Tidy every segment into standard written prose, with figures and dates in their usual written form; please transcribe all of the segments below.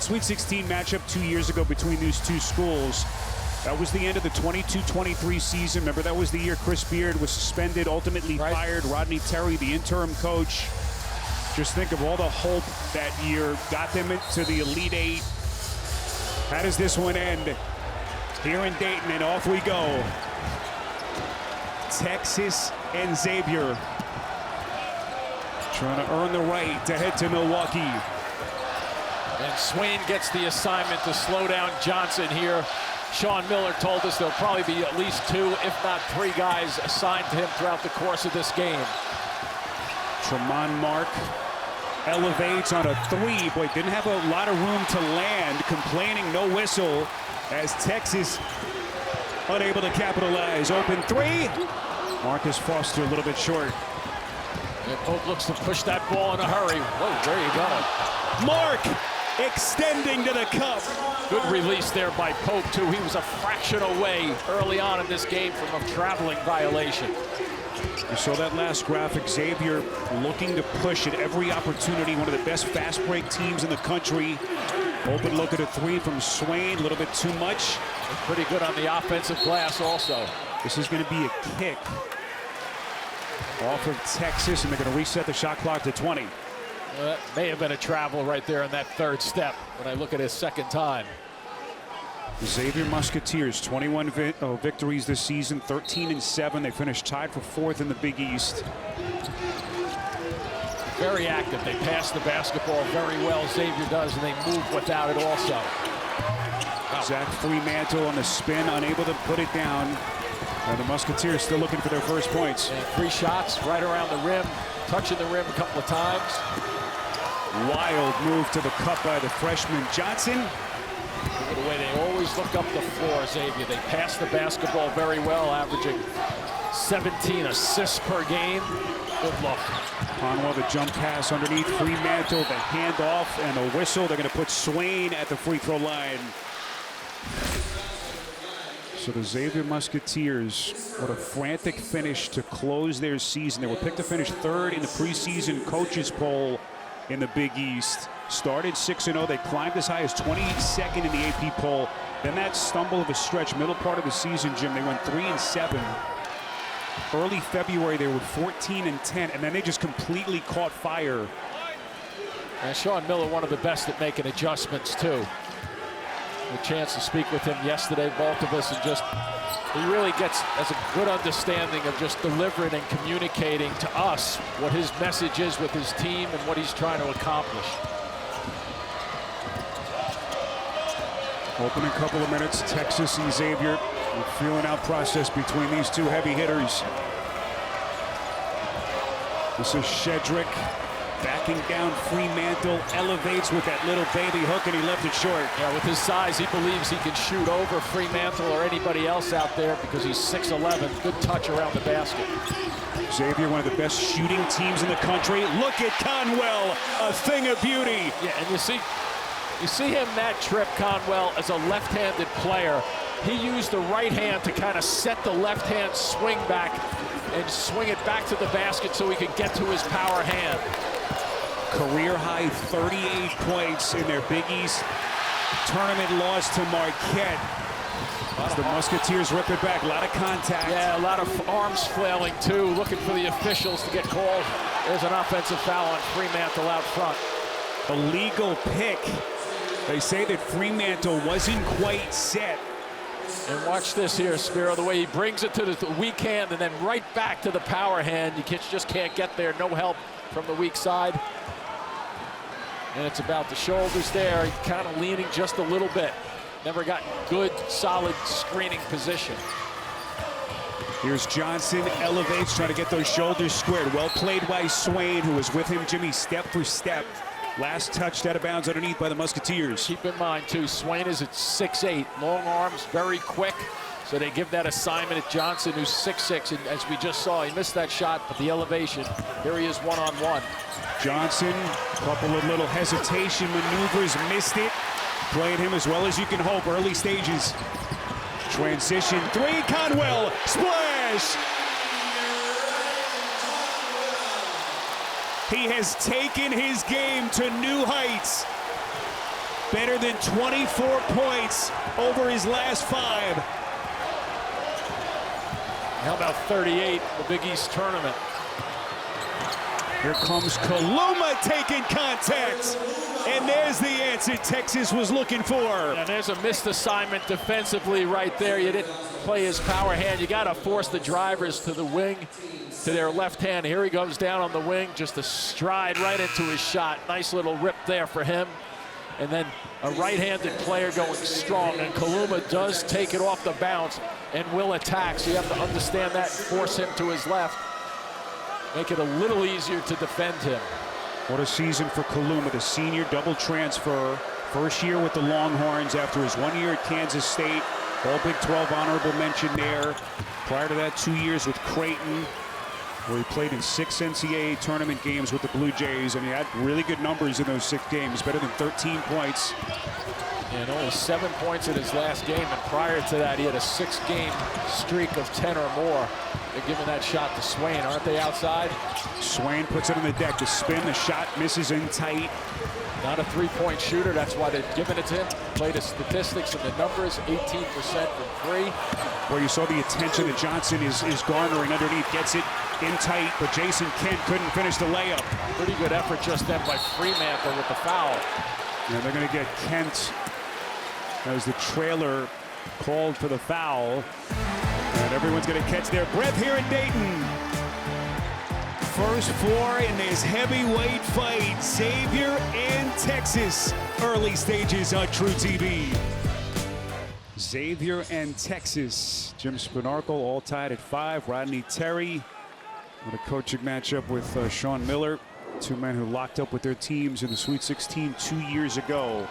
Sweet 16 matchup 2 years ago between these two schools. That was the end of the 22-23 season. Remember, that was the year Chris Beard was suspended, ultimately fired. Rodney Terry, the interim coach. Just think of all the hope that year. Got them into the Elite Eight. How does this one end? Here in Dayton, and off we go. Texas and Xavier trying to earn the right to head to Milwaukee. And Swain gets the assignment to slow down Johnson here. Sean Miller told us there'll probably be at least 2, if not 3 guys assigned to him throughout the course of this game. Tremont Mark elevates on a 3. Boy, didn't have a lot of room to land. Complaining, no whistle, as Texas unable to capitalize. Open 3. Marcus Foster a little bit short. And Pope looks to push that ball in a hurry. Whoa, there you go. Mark extending to the cup. Good release there by Pope, too. He was a fraction away early on in this game from a traveling violation. You saw that last graphic. Xavier looking to push at every opportunity. One of the best fast break teams in the country. Open look at a 3 from Swain. A little bit too much. And pretty good on the offensive glass also. This is going to be a kick off of Texas, and they're going to reset the shot clock to 20. That may have been a travel right there in that 3rd step when I look at his 2nd time. Xavier Musketeers, 21 victories this season, 13-7. They finished tied for 4th in the Big East. Very active. They pass the basketball very well. Xavier does, and they move without it also. Wow. Zach Fremantle on the spin, unable to put it down. The Musketeers still looking for their first points. And 3 shots right around the rim, touching the rim a couple of times. Wild move to the cup by the freshman Johnson. Look at the way they always look up the floor, Xavier. They pass the basketball very well, averaging 17 assists per game. Good look. Conwell, the jump pass underneath Fremantle, the handoff and the whistle. They're going to put Swain at the free throw line. So the Xavier Musketeers, what a frantic finish to close their season. They were picked to finish 3rd in the preseason coaches poll in the Big East. Started 6-0. They climbed as high as 22nd in the AP poll. Then that stumble of a stretch, middle part of the season, Jim, they went 3-7. Early February, they were 14-10, and then they just completely caught fire. And Sean Miller, one of the best at making adjustments, too. A chance to speak with him yesterday, both of us, and just he really has a good understanding of just delivering and communicating to us what his message is with his team and what he's trying to accomplish. Opening couple of minutes, Texas and Xavier. Feeling out process between these 2 heavy hitters. This is Shedrick backing down Fremantle, elevates with that little baby hook, and he left it short. Yeah, with his size, he believes he can shoot over Fremantle or anybody else out there because he's 6'11". Good touch around the basket. Xavier, one of the best shooting teams in the country. Look at Conwell, a thing of beauty. Yeah, and you see him that trip, Conwell, as a left-handed player. He used the right hand to kind of set the left hand swing back and swing it back to the basket so he could get to his power hand. Career high 38 points in their Big East tournament loss to Marquette. As the Musketeers rip it back, a lot of contact. Yeah, a lot of arms flailing too, looking for the officials to get called. There's an offensive foul on Fremantle out front. A legal pick. They say that Fremantle wasn't quite set. And watch this here, Spiro, the way he brings it to the weak hand and then right back to the power hand. You just can't get there, no help from the weak side. And it's about the shoulders there, kind of leaning just a little bit. Never got good, solid screening position. Here's Johnson, elevates, trying to get those shoulders squared. Well played by Swain, who was with him, Jimmy, step for step. Last touched out of bounds underneath by the Musketeers. Keep in mind, too, Swain is at 6'8", long arms, very quick. So they give that assignment at Johnson, who's 6'6", and as we just saw, he missed that shot, but the elevation. Here he is one-on-one. Johnson, a couple of little hesitation maneuvers, missed it. Playing him as well as you can hope, early stages. Transition 3, Conwell, splash! He has taken his game to new heights. better than 24 points over his last 5. How about 38 in the Big East tournament? Here comes Kaluma taking contact. And there's the answer Texas was looking for. And there's a missed assignment defensively right there. You didn't play his power hand. You got to force the drivers to the wing, to their left hand. Here he goes down on the wing, just a stride right into his shot. Nice little rip there for him. And then a right-handed player going strong. And Kaluma does take it off the bounce and will attack. So you have to understand that and force him to his left. Make it a little easier to defend him. What a season for Kaluma, the senior double transfer. First year with the Longhorns after his 1 year at Kansas State. All Big 12 honorable mention there. Prior to that, 2 years with Creighton, where he played in 6 NCAA tournament games with the Blue Jays, and he had really good numbers in those 6 games, better than 13 points. And only 7 points in his last game, and prior to that, he had a 6-game streak of 10 or more. They're giving that shot to Swain, aren't they outside? Swain puts it on the deck to spin. The shot misses in tight. Not a three-point shooter, that's why they're giving it to him. Play the statistics and the numbers, 18% from 3. Well, you saw the attention that Johnson is garnering underneath. Gets it in tight, but Jason Kent couldn't finish the layup. Pretty good effort just then by Fremantle with the foul. And they're going to get Kent as the trailer called for the foul. And everyone's going to catch their breath here in Dayton. First 4 in this heavyweight fight, Xavier and Texas. Early stages on True TV. Xavier and Texas. Jim Spinarkle all tied at 5. Rodney Terry. What a coaching matchup with Sean Miller. 2 men who locked up with their teams in the Sweet 16 2 years ago.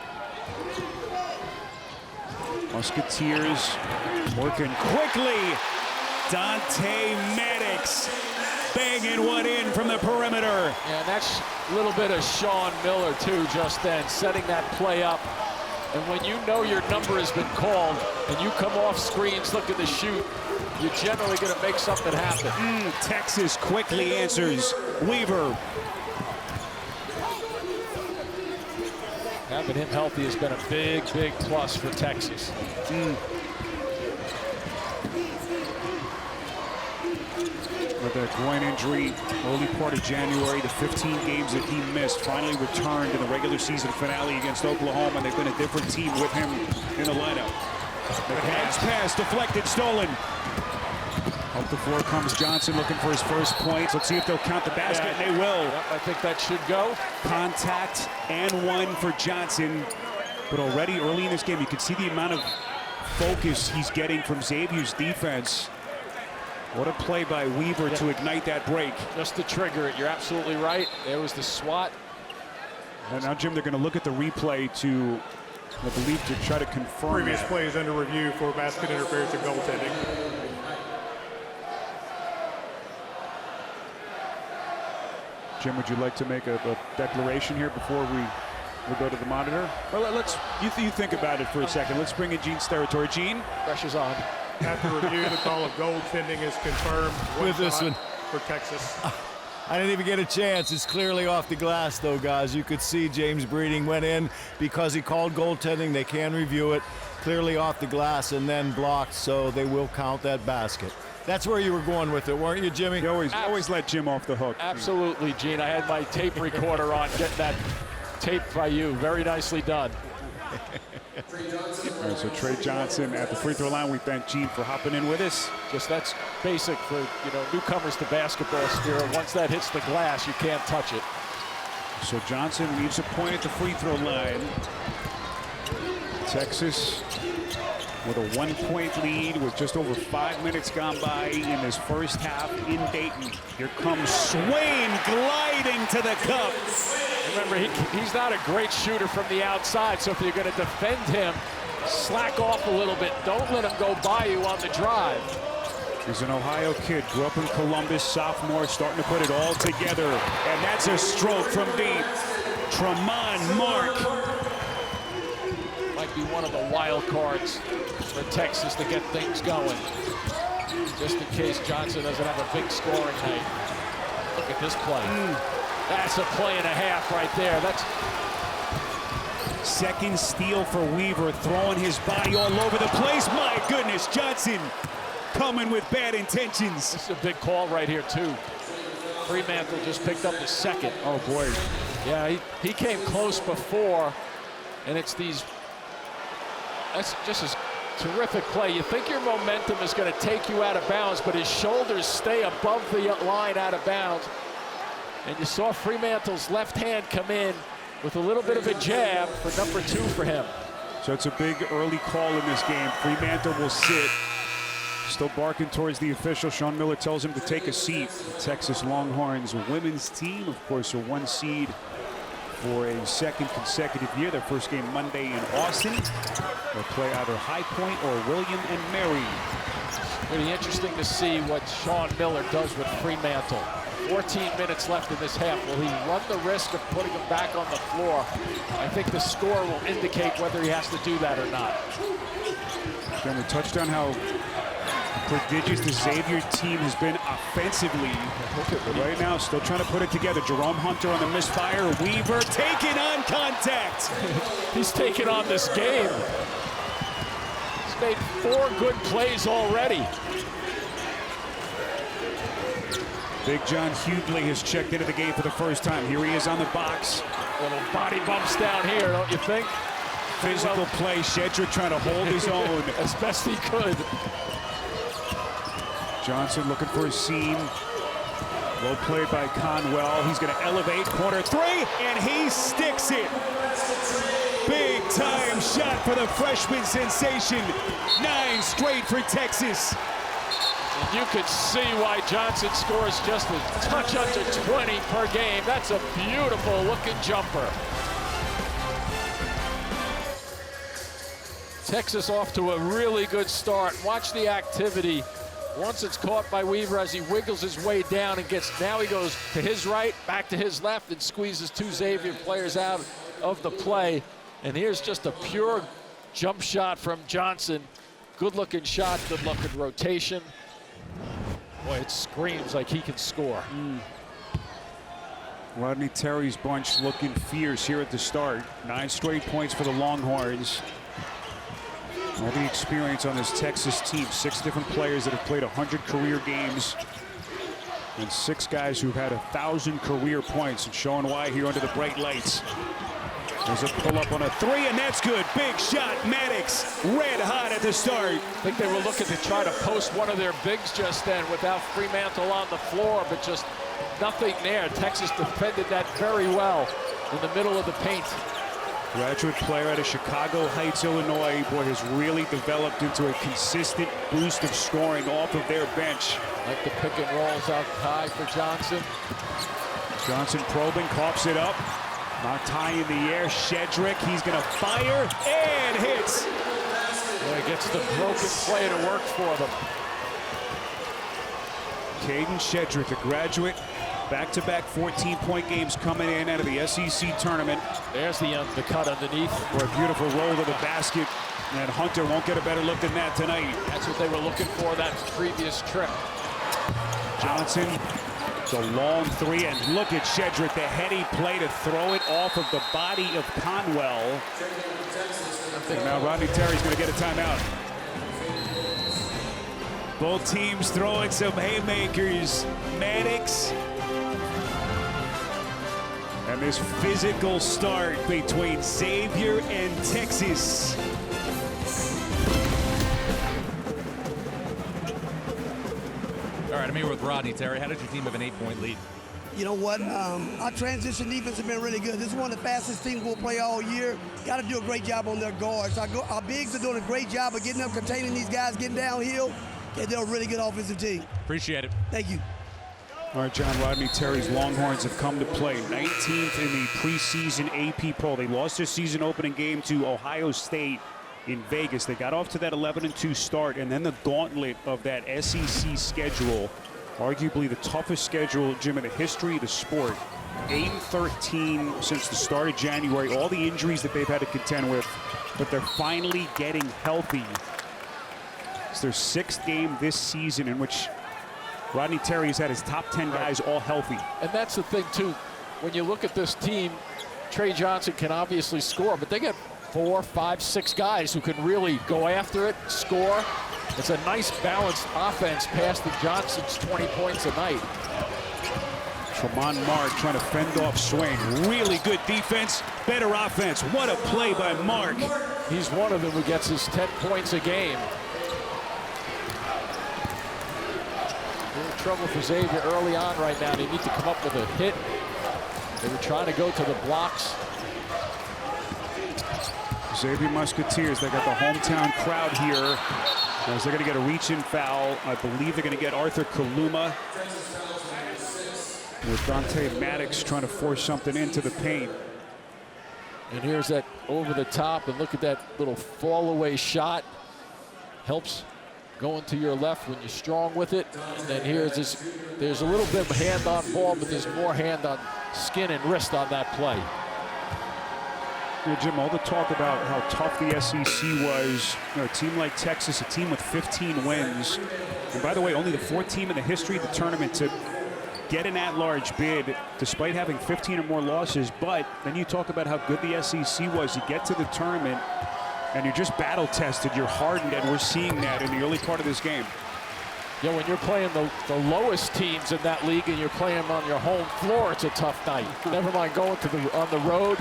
Musketeers working quickly. Dante Maddox banging one in from the perimeter. Yeah, and that's a little bit of Sean Miller too just then, setting that play up. And when you know your number has been called and you come off screens looking to shoot, you're generally going to make something happen. Texas quickly answers. Weaver. Having him healthy has been a big, big plus for Texas. With that groin injury early part of January, the 15 games that he missed finally returned in the regular season finale against Oklahoma, and they've been a different team with him in the lineup. The pass deflected, stolen. Up the floor comes Johnson looking for his first points. Let's see if they'll count the basket, and they will. Yep, I think that should go. Contact and 1 for Johnson. But already early in this game, you can see the amount of focus he's getting from Xavier's defense. What a play by Weaver to ignite that break. Just to trigger it, you're absolutely right. There was the swat. And now, Jim, they're going to look at the replay to, I believe, to try to confirm Previous that. play is under review for basket interference and goaltending. Jim, would you like to make a declaration here before we go to the monitor? Well, you think about it for a second. Let's bring in Gene's territory. Gene? Pressure's on. After review, the call of goaltending is confirmed. With this one for Texas. I didn't even get a chance. It's clearly off the glass, though, guys. You could see James Breeding went in because he called goaltending. They can review it. Clearly off the glass and then blocked, so they will count that basket. That's where you were going with it, weren't you, Jimmy? You always let Jim off the hook. Absolutely, Gene. I had my tape recorder on, getting that tape by you. Very nicely done. All right, so Trey Johnson at the free throw line. We thank Gene for hopping in with us. Just that's basic for newcomers to basketball, Spiro. Once that hits the glass, you can't touch it. So Johnson leaves a point at the free throw line. Texas with a 1-point lead with just over 5 minutes gone by in this first half in Dayton. Here comes Swain gliding to the cup. Remember, he's not a great shooter from the outside, so if you're going to defend him, slack off a little bit. Don't let him go by you on the drive. He's an Ohio kid, grew up in Columbus, sophomore, starting to put it all together. And that's a stroke from deep. Tremont Mark. Might be one of the wild cards for Texas to get things going. Just in case Johnson doesn't have a big scoring night. Look at this play. That's a play and a half right there. That's Second steal for Weaver, throwing his body all over the place. My goodness, Johnson coming with bad intentions. This is a big call right here, too. Fremantle just picked up the second. Oh, boy. Yeah, he came close before, and it's these. That's just a terrific play. You think your momentum is going to take you out of bounds, but his shoulders stay above the line out of bounds. And you saw Fremantle's left hand come in with a little bit of a jab for number 2 for him. So it's a big early call in this game. Fremantle will sit. Still barking towards the official. Sean Miller tells him to take a seat. The Texas Longhorns women's team, of course, are 1 seed for a second consecutive year. Their first game Monday in Austin. They'll play either High Point or William and Mary. Pretty interesting to see what Sean Miller does with Fremantle. 14 minutes left in this half. Will he run the risk of putting him back on the floor? I think the score will indicate whether he has to do that or not. Again, we touched on how prodigious the Xavier team has been offensively. But right now, still trying to put it together. Jerome Hunter on the misfire. Weaver taking on contact. He's taken on this game. He's made 4 good plays already. Big John Hughley has checked into the game for the first time. Here he is on the box. Little body bumps down here, don't you think? Physical play. Shedrick trying to hold his own. As best he could. Johnson looking for a seam. Well played by Conwell. He's going to elevate. Corner 3, and he sticks it. Big time shot for the freshman sensation. 9 straight for Texas. And you could see why Johnson scores just a touch under 20 per game. That's a beautiful looking jumper. Texas off to a really good start. Watch the activity. Once it's caught by Weaver as he wiggles his way down and now he goes to his right, back to his left, and squeezes 2 Xavier players out of the play. And here's just a pure jump shot from Johnson. Good looking shot, good looking rotation. Boy, it screams like he can score. Rodney Terry's bunch looking fierce here at the start. 9 straight points for the Longhorns. All the experience on this Texas team. 6 different players that have played 100 career games. And 6 guys who've had 1,000 career points. And showing why here under the bright lights. There's a pull-up on a 3, and that's good. Big shot. Maddox red hot at the start. I think they were looking to try to post one of their bigs just then without Fremantle on the floor, but just nothing there. Texas defended that very well in the middle of the paint. Graduate player out of Chicago Heights, Illinois. Boy, has really developed into a consistent boost of scoring off of their bench. Like the pick and rolls out high for Johnson. Johnson probing, coughs it up. Knocked high in the air. Shedrick, he's going to fire and hits. Boy, gets the broken play to work for them. Caden Shedrick, a graduate. Back-to-back 14-point games coming in out of the SEC tournament. There's the cut underneath. For a beautiful roll to the basket. And Hunter won't get a better look than that tonight. That's what they were looking for that previous trip. Johnson, the long 3, and look at Shedrick, the heady play to throw it off of the body of Conwell. And now Rodney Terry's going to get a timeout. Both teams throwing some haymakers. Maddox. And this physical start between Xavier and Texas. All right, I'm here with Rodney Terry. How did your team have an 8-point lead? You know what? Our transition defense has been really good. This is one of the fastest teams we'll play all year. Got to do a great job on their guards. Our bigs are doing a great job of getting up, containing these guys, getting downhill. Yeah, they're a really good offensive team. Appreciate it. Thank you. All right, John, Rodney Terry's Longhorns have come to play. 19th in the preseason AP poll. They lost their season opening game to Ohio State in Vegas. They got off to that 11-2 start, and then the gauntlet of that SEC schedule, arguably the toughest schedule, Jim, in the history of the sport. 8-13 since the start of January. All the injuries that they've had to contend with, but they're finally getting healthy. It's their 6th game this season in which Rodney Terry has had his top 10 guys all healthy. And that's the thing, too. When you look at this team, Trey Johnson can obviously score, but they get 4, 5, 6 guys who can really go after it, score. It's a nice balanced offense past the Johnson's 20 points a night. Tremont Mark trying to fend off Swain. Really good defense, better offense. What a play by Mark. He's one of them who gets his 10 points a game. A little trouble for Xavier early on right now. They need to come up with a hit. They were trying to go to the blocks. Xavier Musketeers, they got the hometown crowd here. As they're going to get a reach-in foul. I believe they're going to get Arthur Kaluma. With Dante Maddox trying to force something into the paint. And here's that over the top, and look at that little fall away shot. Helps going to your left when you're strong with it. And then here's this, there's a little bit of hand on ball, but there's more hand on skin and wrist on that play. Yeah, Jim, all the talk about how tough the SEC was. You know, a team like Texas, a team with 15 wins. And by the way, only the 4th team in the history of the tournament to get an at-large bid despite having 15 or more losses. But then you talk about how good the SEC was. You get to the tournament and you're just battle tested, you're hardened, and we're seeing that in the early part of this game. Yeah, when you're playing the lowest teams in that league and you're playing on your home floor, it's a tough night. Never mind going to on the road.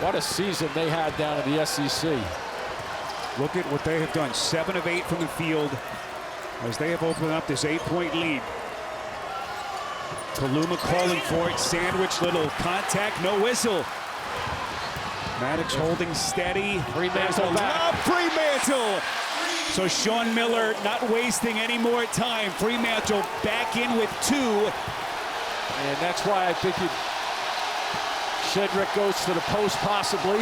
What a season they had down in the SEC. Look at what they have done. 7 of 8 from the field as they have opened up this 8-point lead. Kaluma calling for it. Sandwich, little contact, no whistle. Maddox holding steady. Fremantle back. Fremantle! So Sean Miller not wasting any more time. Fremantle back in with 2. And that's why I think Shedrick goes to the post possibly.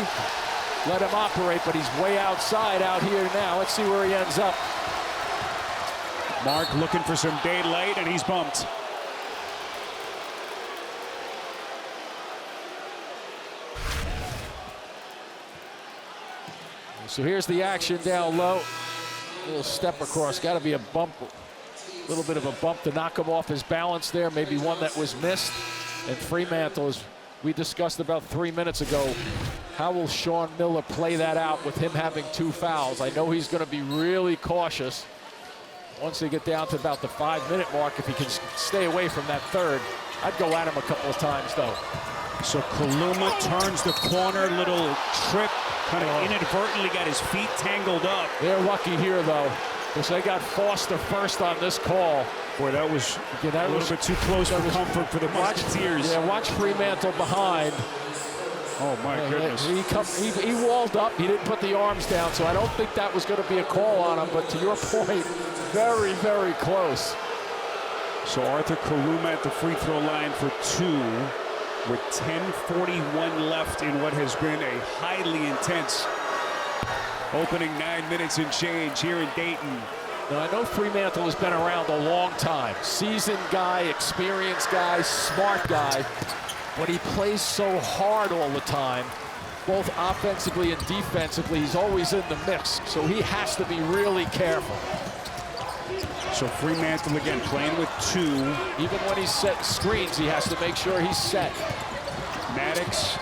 Let him operate, but he's way outside out here now. Let's see where he ends up. Mark looking for some daylight, and he's bumped. So here's the action down low. A little step across. Got to be a bump. A little bit of a bump to knock him off his balance there. Maybe one that was missed. And Fremantle, as we discussed about 3 minutes ago, how will Sean Miller play that out with him having 2 fouls? I know he's going to be really cautious once they get down to about the 5-minute mark. If he can stay away from that third, I'd go at him a couple of times, though. So Kaluma turns the corner, little trip, kind of inadvertently got his feet tangled up. They're lucky here, though, because they got Foster first on this call. Boy, that was a little bit too close for comfort for the Musketeers. Yeah, watch Fremantle behind. Oh, my goodness. He walled up. He didn't put the arms down, so I don't think that was going to be a call on him. But to your point, very, very close. So Arthur Kaluma at the free throw line for 2 with 10:41 left in what has been a highly intense opening 9 minutes and change here in Dayton. Now, I know Fremantle has been around a long time. Seasoned guy, experienced guy, smart guy. But he plays so hard all the time, both offensively and defensively. He's always in the mix, so he has to be really careful. So Fremantle again playing with 2. Even when he's set screens, he has to make sure he's set. Maddox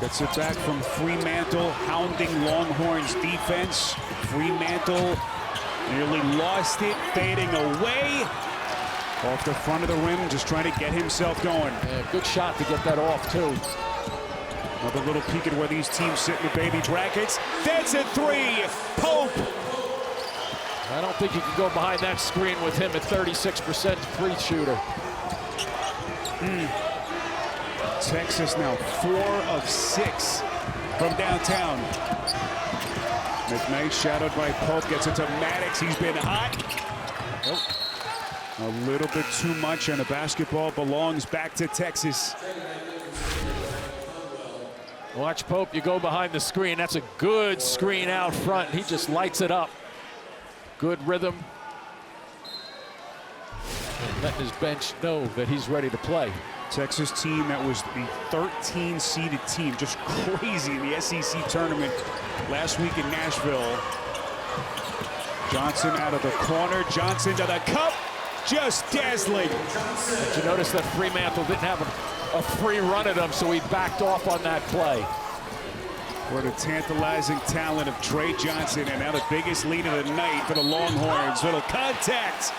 gets it back from Fremantle, hounding Longhorns defense. Fremantle nearly lost it, fading away. Off the front of the rim, just trying to get himself going. Yeah, good shot to get that off, too. Another little peek at where these teams sit in the baby brackets. That's a 3. Pope. I don't think you can go behind that screen with him at 36% free shooter. Texas now 4 of 6 from downtown. McKnight shadowed by Pope, gets it to Maddox. He's been hot. Nope. A little bit too much, and the basketball belongs back to Texas. Watch Pope, you go behind the screen. That's a good screen out front. He just lights it up. Good rhythm. And letting his bench know that he's ready to play. Texas team that was the 13-seeded team, just crazy in the SEC tournament last week in Nashville. Johnson out of the corner, Johnson to the cup, just dazzling. Did you notice that Fremantle didn't have a free run at him, so he backed off on that play. What a tantalizing talent of Trey Johnson, and now the biggest lead of the night for the Longhorns. Little contact.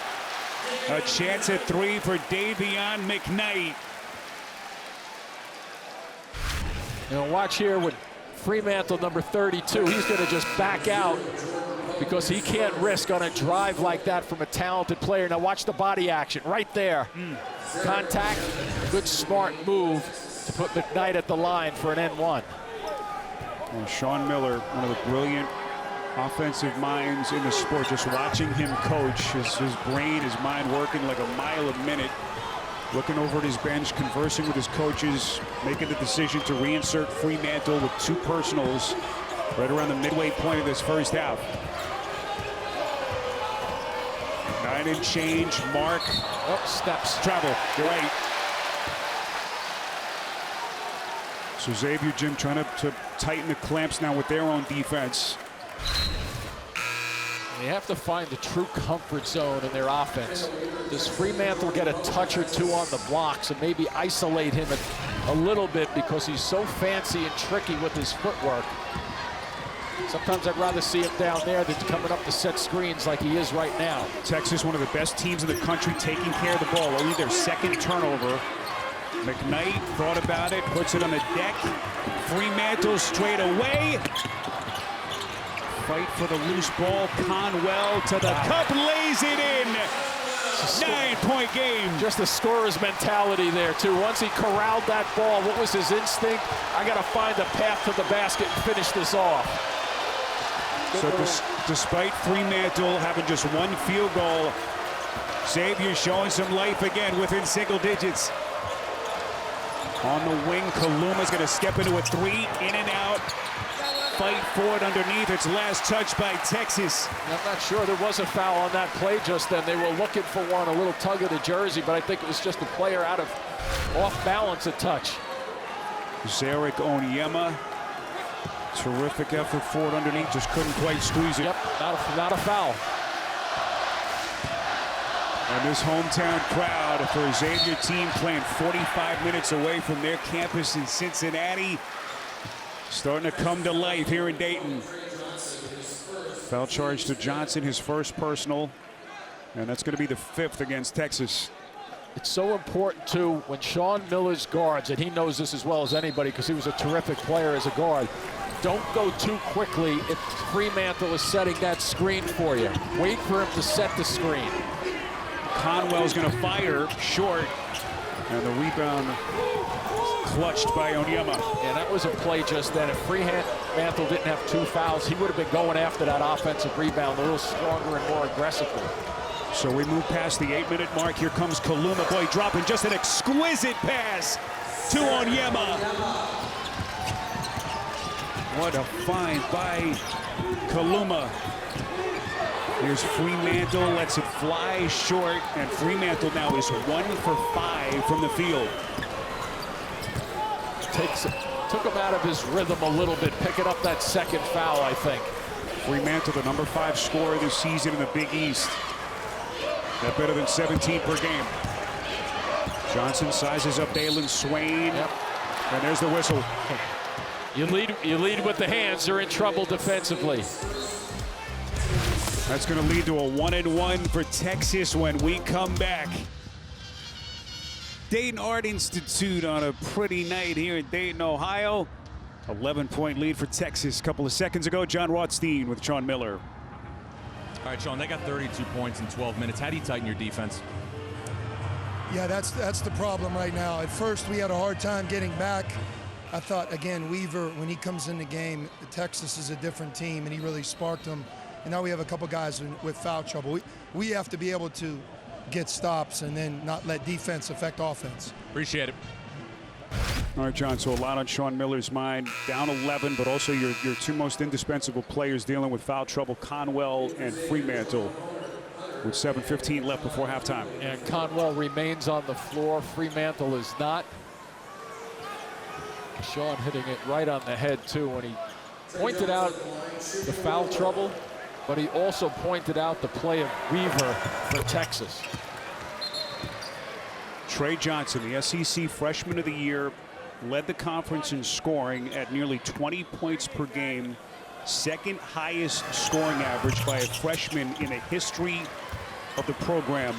A chance at 3 for Davion McKnight. Watch here with Fremantle, number 32. He's going to just back out because he can't risk on a drive like that from a talented player. Now watch the body action right there. Contact, good smart move to put McKnight at the line for an N1. Well, Sean Miller, one of the brilliant offensive minds in the sport. Just watching him coach, his brain, his mind working like a mile a minute. Looking over at his bench, conversing with his coaches, making the decision to reinsert Fremantle with 2 personals right around the midway point of this first half. 9 and change, mark. Oh, steps. Travel, you're right. So Xavier, Jim, trying to tighten the clamps now with their own defense. They have to find the true comfort zone in their offense. Does Fremantle get a touch or 2 on the blocks and maybe isolate him a little bit because he's so fancy and tricky with his footwork? Sometimes I'd rather see him down there than coming up to set screens like he is right now. Texas, one of the best teams in the country, taking care of the ball. Only their 2nd turnover. McKnight thought about it, puts it on the deck. Fremantle straight away. Fight for the loose ball. Conwell to the cup, lays it in. 9-point game. Just the scorer's mentality there, too. Once he corralled that ball, what was his instinct? I got to find a path to the basket and finish this off. So despite Fremantle having just 1 field goal, Xavier showing some life again within single digits. On the wing, Kaluma's going to step into a 3, in and out. Fight for it underneath. It's last touch by Texas. I'm not sure there was a foul on that play just then. They were looking for one, a little tug of the jersey, but I think it was just a player out of off balance a touch. Zarek Onyema. Terrific effort for it underneath. Just couldn't quite squeeze it. Yep, not a foul. And this hometown crowd for a Xavier team playing 45 minutes away from their campus in Cincinnati, starting to come to life here in Dayton. Foul charge to Johnson, his first personal, and that's going to be the 5th against Texas. It's so important, too, when Sean Miller's guards, and he knows this as well as anybody because he was a terrific player as a guard, don't go too quickly if Fremantle is setting that screen for you. Wait for him to set the screen. Conwell's going to fire short, and the rebound clutched by Onyema. Yeah, that was a play just then. If Fremantle didn't have 2 fouls, he would have been going after that offensive rebound a little stronger and more aggressively. So we move past the 8-minute mark. Here comes Kaluma. Boy, dropping just an exquisite pass to Onyema. What a find by Kaluma. Here's Fremantle, lets it fly short, and Fremantle now is 1 for 5 from the field. Took him out of his rhythm a little bit, picking up that 2nd foul, I think. Fremantle, the number 5 scorer this season in the Big East. That better than 17 per game. Johnson sizes up Dalen Swain, and there's the whistle. You lead with the hands, they're in trouble defensively. That's going to lead to a 1-and-1 for Texas when we come back. Dayton Art Institute on a pretty night here in Dayton, Ohio. 11-point lead for Texas. A couple of seconds ago, John Rothstein with Sean Miller. All right, Sean, they got 32 points in 12 minutes. How do you tighten your defense? Yeah, that's the problem right now. At first, we had a hard time getting back. I thought, again, Weaver, when he comes in the game, Texas is a different team, and he really sparked them. And now we have a couple guys with foul trouble. We have to be able to get stops and then not let defense affect offense. Appreciate it. All right, John, so a lot on Sean Miller's mind. Down 11, but also your 2 most indispensable players dealing with foul trouble, Conwell and Fremantle, with 7:15 left before halftime. And Conwell remains on the floor. Fremantle is not. Sean hitting it right on the head, too, when he pointed out the foul trouble, but he also pointed out the play of Weaver for Texas. Trey Johnson, the SEC Freshman of the Year, led the conference in scoring at nearly 20 points per game. Second highest scoring average by a freshman in the history of the program,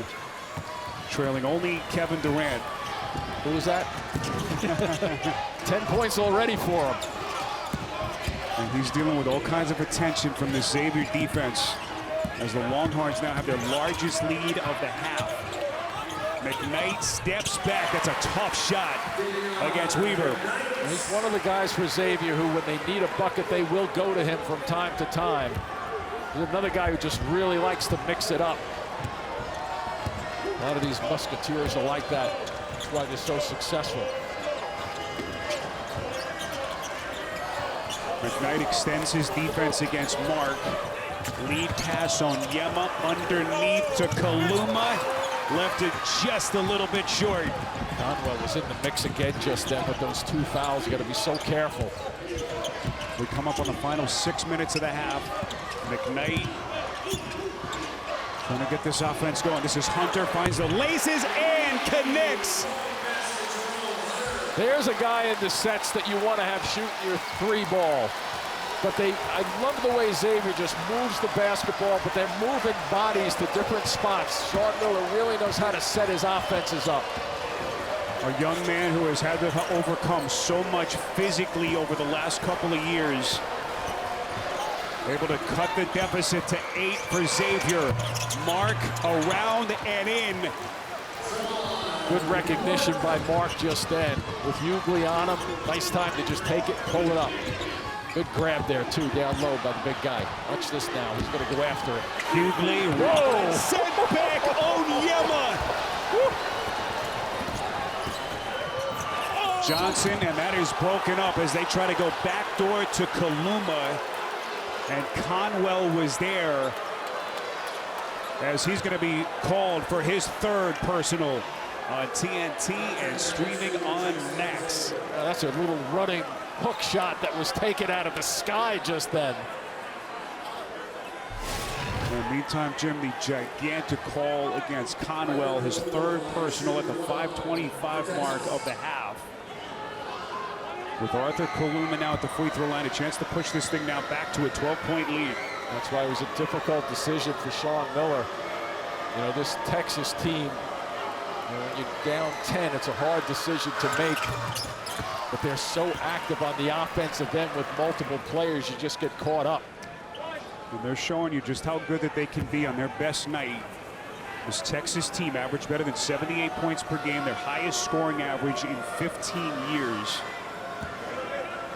trailing only Kevin Durant. Who was that? 10 points already for him. And he's dealing with all kinds of attention from the Xavier defense as the Longhorns now have their largest lead of the half. McKnight steps back. That's a tough shot against Weaver. He's one of the guys for Xavier who, when they need a bucket, they will go to him from time to time. He's another guy who just really likes to mix it up. A lot of these Musketeers are like that. That's why they're so successful. McKnight extends his defense against Mark. Lead pass on Yema underneath to Kaluma. Left it just a little bit short. Conwell was in the mix again just then with those 2 fouls. You got to be so careful. We come up on the final 6 minutes of the half. McKnight trying to get this offense going. This is Hunter, finds the laces and connects. There's a guy in the sets that you want to have shooting your 3 ball. But I love the way Xavier just moves the basketball, but they're moving bodies to different spots. Sean Miller really knows how to set his offenses up. A young man who has had to overcome so much physically over the last couple of years. Able to cut the deficit to 8 for Xavier. Mark around and in. Good recognition by Mark just then. With Hughley on him, nice time to just take it, pull it up. Good grab there, too, down low by the big guy. Watch this now. He's going to go after it. Hughley, whoa! Sent back Onyema. Johnson, and that is broken up as they try to go backdoor to Kaluma. And Conwell was there as he's going to be called for his 3rd personal on TNT and streaming on Max. That's a little running hook shot that was taken out of the sky just then. In the meantime, Jim, the gigantic call against Conwell, his 3rd personal at the 5:25 mark of the half. With Arthur Kaluma now at the free throw line, a chance to push this thing now back to a 12-point lead. That's why it was a difficult decision for Sean Miller. You know, this Texas team, when you're down 10, it's a hard decision to make. But they're so active on the offensive end with multiple players, you just get caught up. And they're showing you just how good that they can be on their best night. This Texas team averaged better than 78 points per game, their highest scoring average in 15 years.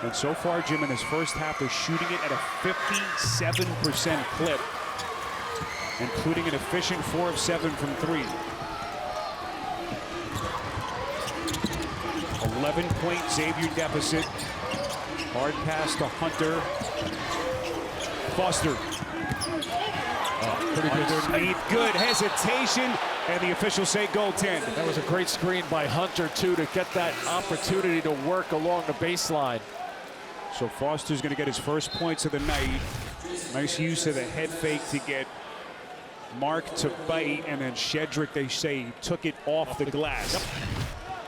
And so far, Jim, in this first half, they're shooting it at a 57% clip, including an efficient 4 of 7 from 3. 11-point Xavier deficit. Hard pass to Hunter. Foster. Pretty good. Underneath, good hesitation, and the officials say goaltend. That was a great screen by Hunter, too, to get that opportunity to work along the baseline. So Foster's going to get his first points of the night. Nice use of the head fake to get Mark to bite, and then Shedrick, they say, took it off the glass. Yep.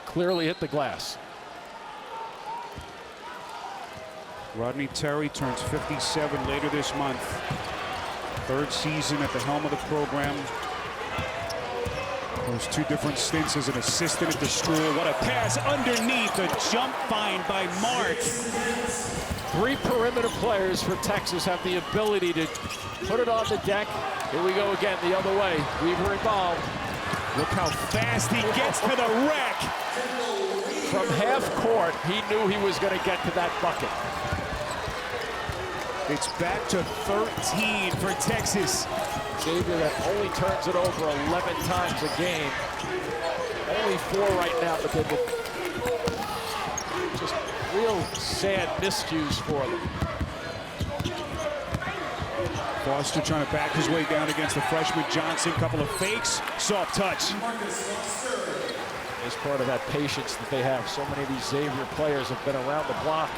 Clearly hit the glass. Rodney Terry turns 57 later this month. 3rd season at the helm of the program. Those 2 different stints as an assistant at the school. What a pass underneath, a jump find by Mark. 3 perimeter players for Texas have the ability to put it on the deck. Here we go again the other way. Weaver involved. Look how fast he gets to the rack. From half court, he knew he was going to get to that bucket. It's back to 13 for Texas. Xavier that only turns it over 11 times a game. Only 4 right now, but they've been just real sad miscues for them. Foster trying to back his way down against the freshman Johnson. Couple of fakes, soft touch. It's part of that patience that they have. So many of these Xavier players have been around the block.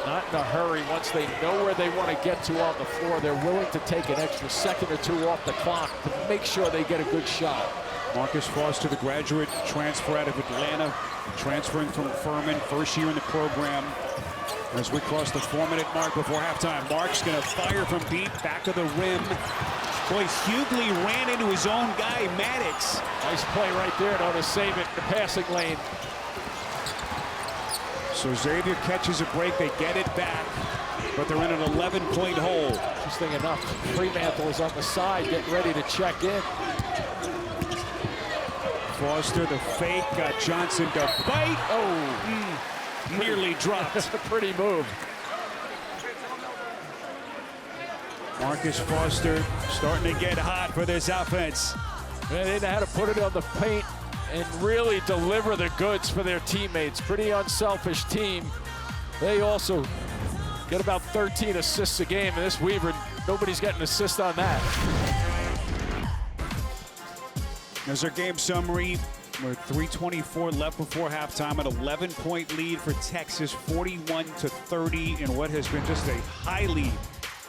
Not in a hurry. Once they know where they want to get to on the floor, they're willing to take an extra second or 2 off the clock to make sure they get a good shot. Marcus Foster, the graduate transfer out of Atlanta, transferring from Furman, first year in the program. As we cross the 4-minute mark before halftime, Mark's going to fire from deep, back of the rim. Boy, Hughley ran into his own guy, Maddox. Nice play right there to save it in the passing lane. So Xavier catches a break, they get it back, but they're in an 11-point hole. Interesting enough, Fremantle is on the side, getting ready to check in. Foster, the fake, got Johnson to bite. Oh, nearly dropped. Pretty move. Marcus Foster starting to get hot for this offense. Man, they know how to put it on the paint and really deliver the goods for their teammates. Pretty unselfish team. They also get about 13 assists a game, and this Weaver, nobody's getting an assist on that. There's our game summary. With 3:24 left before halftime, an 11-point lead for Texas, 41-30 in what has been just a highly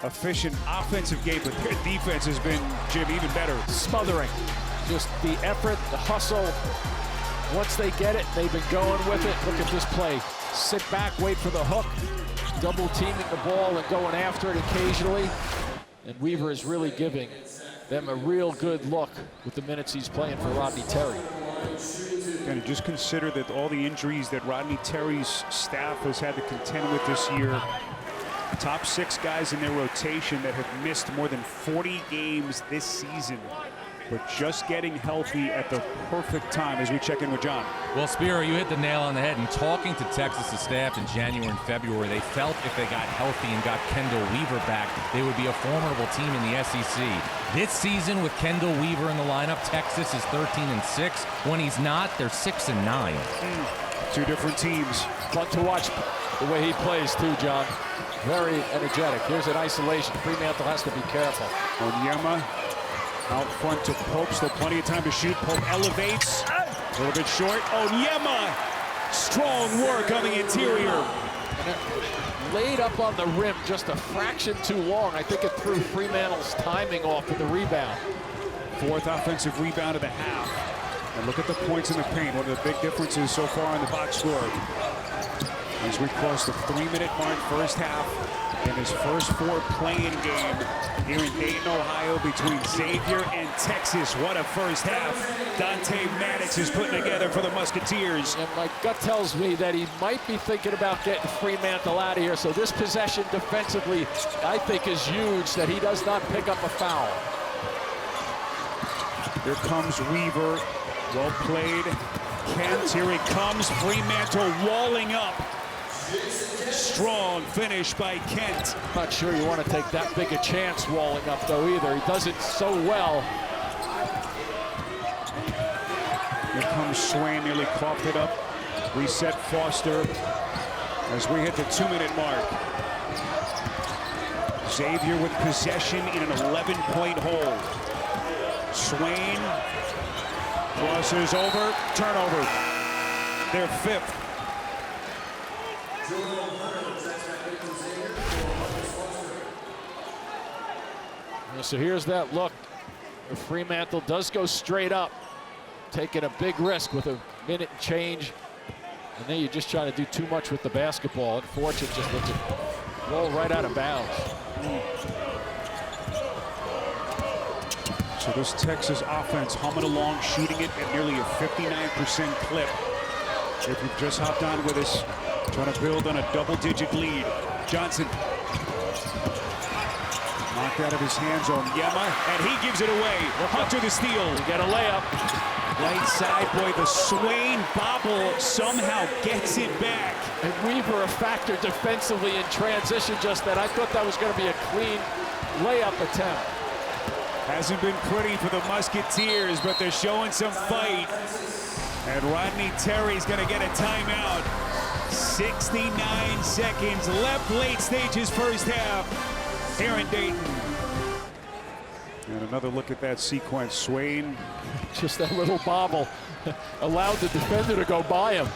efficient offensive game, but their defense has been, Jim, even better. Smothering. Just the effort, the hustle. Once they get it, they've been going with it. Look at this play. Sit back, wait for the hook. Double teaming the ball and going after it occasionally. And Weaver is really giving them a real good look with the minutes he's playing for Rodney Terry. And just consider that all the injuries that Rodney Terry's staff has had to contend with this year. Top 6 guys in their rotation that have missed more than 40 games this season, but just getting healthy at the perfect time as we check in with John. Well, Spiro, you hit the nail on the head. In talking to Texas' staff in January and February, they felt if they got healthy and got Kendall Weaver back, they would be a formidable team in the SEC. This season, with Kendall Weaver in the lineup, Texas is 13-6. When he's not, they're 6-9. Two different teams. Fun to watch the way he plays too, John. Very energetic. Here's an isolation. Fremantle has to be careful. Onyema out front to Pope. Still plenty of time to shoot. Pope elevates. A little bit short. Onyema. Strong work on the interior. Laid up on the rim just a fraction too long. I think it threw Fremantle's timing off in the rebound. 4th offensive rebound of the half. And look at the points in the paint. One of the big differences so far in the box score. As we cross the 3-minute mark, first half, in his first 4 play-in game here in Dayton, Ohio, between Xavier and Texas. What a first half Dante Maddox is putting together for the Musketeers. And my gut tells me that he might be thinking about getting Fremantle out of here. So this possession defensively, I think, is huge, that he does not pick up a foul. Here comes Weaver. Well played. Kent, here he comes. Fremantle walling up. Strong finish by Kent. Not sure you want to take that big a chance walling up, though, either. He does it so well. Here comes Swain, nearly coughed it up. Reset Foster as we hit the 2-minute mark. Xavier with possession in an 11-point hole. Swain crosses over, turnover. Their 5th. So here's that look. Fremantle does go straight up, taking a big risk with a minute and change. And then you're just trying to do too much with the basketball. Unfortunate, just lets it roll right out of bounds. So this Texas offense humming along, shooting it at nearly a 59% clip. If you've just hopped on with us, trying to build on a double-digit lead. Johnson. Knocked out of his hands on Onyema, and he gives it away. Hunter the steal. You got a layup. Right side, boy, the Swain bobble somehow gets it back. And Weaver a factor defensively in transition, just that I thought that was going to be a clean layup attempt. Hasn't been pretty for the Musketeers, but they're showing some fight. And Rodney Terry's going to get a timeout. 69 seconds left, late stages first half here in Dayton. And another look at that sequence. Swain. Just that little bobble allowed the defender to go by him.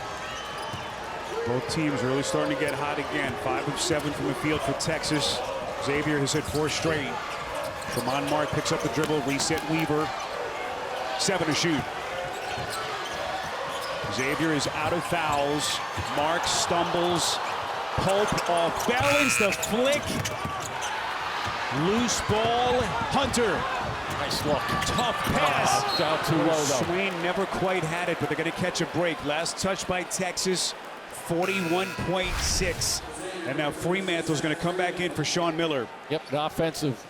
Both teams really starting to get hot again. 5 of 7 from the field for Texas. Xavier has hit 4 straight. Tremont Mark picks up the dribble, reset Weaver. 7 to shoot. Xavier is out of fouls. Mark stumbles. Pope off balance. The flick. Loose ball. Hunter. Nice look. Tough pass. Down too low, though. Swain never quite had it, but they're going to catch a break. Last touch by Texas, 41.6. And now Fremantle's going to come back in for Sean Miller. Yep, an offensive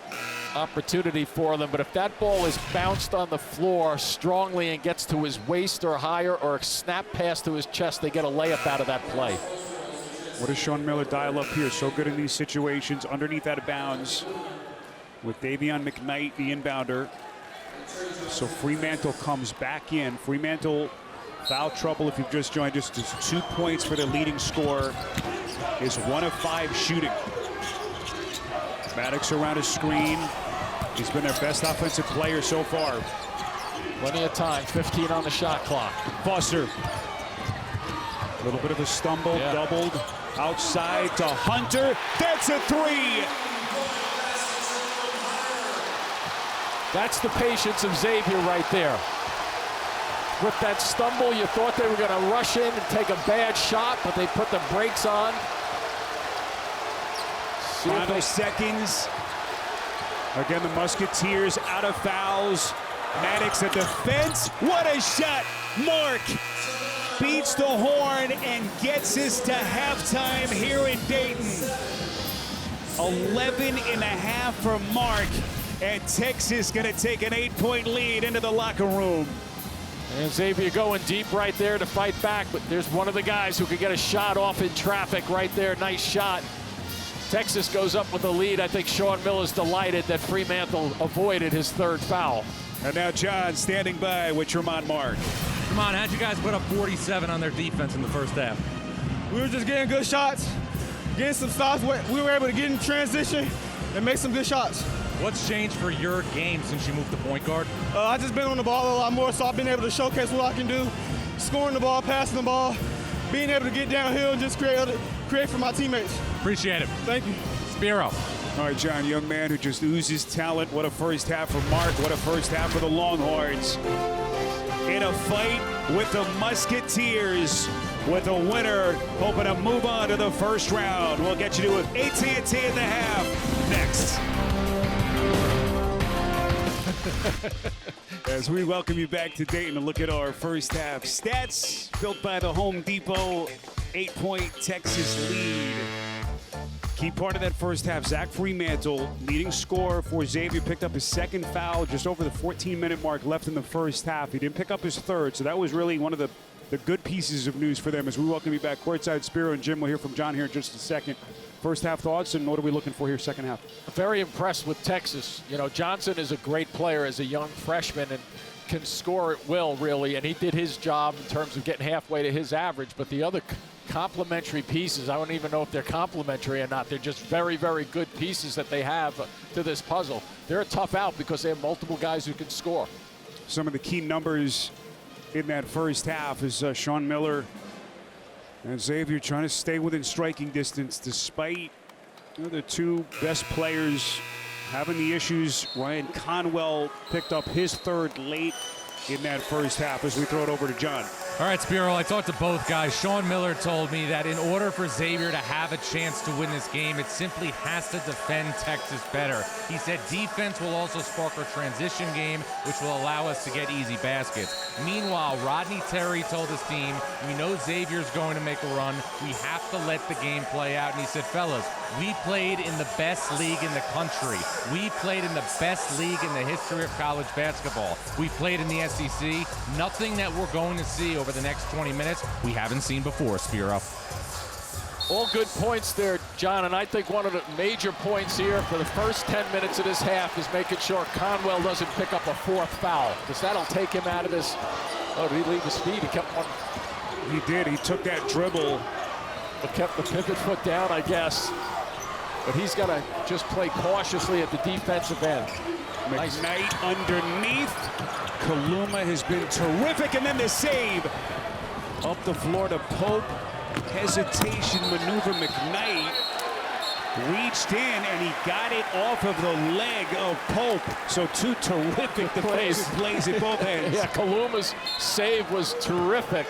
opportunity for them, but if that ball is bounced on the floor strongly and gets to his waist or higher, or a snap pass to his chest, they get a layup out of that play. What does Sean Miller dial up here? So good in these situations, underneath out of bounds with Davion McKnight, the inbounder. So Fremantle comes back in. Fremantle, foul trouble if you've just joined us. Just 2 points for the leading scorer. Is 1 of 5 shooting. Maddox around his screen. He's been their best offensive player so far. Plenty of time, 15 on the shot clock. Foster. A little bit of a stumble, doubled. Outside to Hunter. That's a 3. That's the patience of Xavier right there. With that stumble, you thought they were going to rush in and take a bad shot, but they put the brakes on. Final seconds. Again, the Musketeers out of fouls. Maddox at the fence. What a shot. Mark beats the horn and gets us to halftime here in Dayton. 11.5 for Mark. And Texas going to take an 8-point lead into the locker room. And Xavier going deep right there to fight back, but there's one of the guys who could get a shot off in traffic right there. Nice shot. Texas goes up with the lead. I think Sean Miller's delighted that Fremantle avoided his 3rd foul. And now John standing by with Tremont Mark. Come on, how'd you guys put up 47 on their defense in the first half? We were just getting good shots, getting some stops. We were able to get in transition and make some good shots. What's changed for your game since you moved to point guard? I've just been on the ball a lot more, so I've been able to showcase what I can do, scoring the ball, passing the ball, being able to get downhill and just create for my teammates. Appreciate it. Thank you. Spiro. All right, John, young man who just oozes talent. What a first half for Mark. What a first half for the Longhorns. In a fight with the Musketeers, with the winner hoping to move on to the first round. We'll get you to AT&T in the half next. As we welcome you back to Dayton and look at our first half stats built by the Home Depot 8-point Texas lead. Key part of that first half, Zach Fremantle, leading scorer for Xavier, picked up his 2nd foul just over the 14-minute mark left in the first half. He didn't pick up his 3rd, so that was really one of the good pieces of news for them as we welcome you back courtside. Spiro and Jim, we'll hear from John here in just a second. First half thoughts, and what are we looking for here second half? Very impressed with Texas. You know, Johnson is a great player as a young freshman and can score at will, really, and he did his job in terms of getting halfway to his average, but the other complementary pieces, I don't even know if they're complementary or not. They're just very, very good pieces that they have to this puzzle. They're a tough out because they have multiple guys who can score. Some of the key numbers in that first half is Sean Miller and Xavier trying to stay within striking distance despite the 2 best players having the issues. Ryan Conwell picked up his 3rd late in that first half as we throw it over to John. All right, Spiro, I talked to both guys. Sean Miller told me that in order for Xavier to have a chance to win this game, it simply has to defend Texas better. He said defense will also spark our transition game, which will allow us to get easy baskets. Meanwhile, Rodney Terry told his team, we know Xavier's going to make a run. We have to let the game play out. And he said, fellas, we played in the best league in the country. We played in the best league in the history of college basketball. We played in the SEC. Nothing that we're going to see over the next 20 minutes we haven't seen before, Spiro. All good points there, John, and I think one of the major points here for the first 10 minutes of this half is making sure Conwell doesn't pick up a 4th foul, because that'll take him out of this. Oh, did he leave his feet? He kept one. He did. He took that dribble. But kept the pivot foot down, I guess. But he's got to just play cautiously at the defensive end. McKnight nice. Underneath. Kaluma has been terrific, and then the save. Up the floor to Pope. Hesitation maneuver, McKnight. reached in and he got it off of the leg of Pope. So two terrific defensive plays at both ends. Yeah, Kaluma's save was terrific.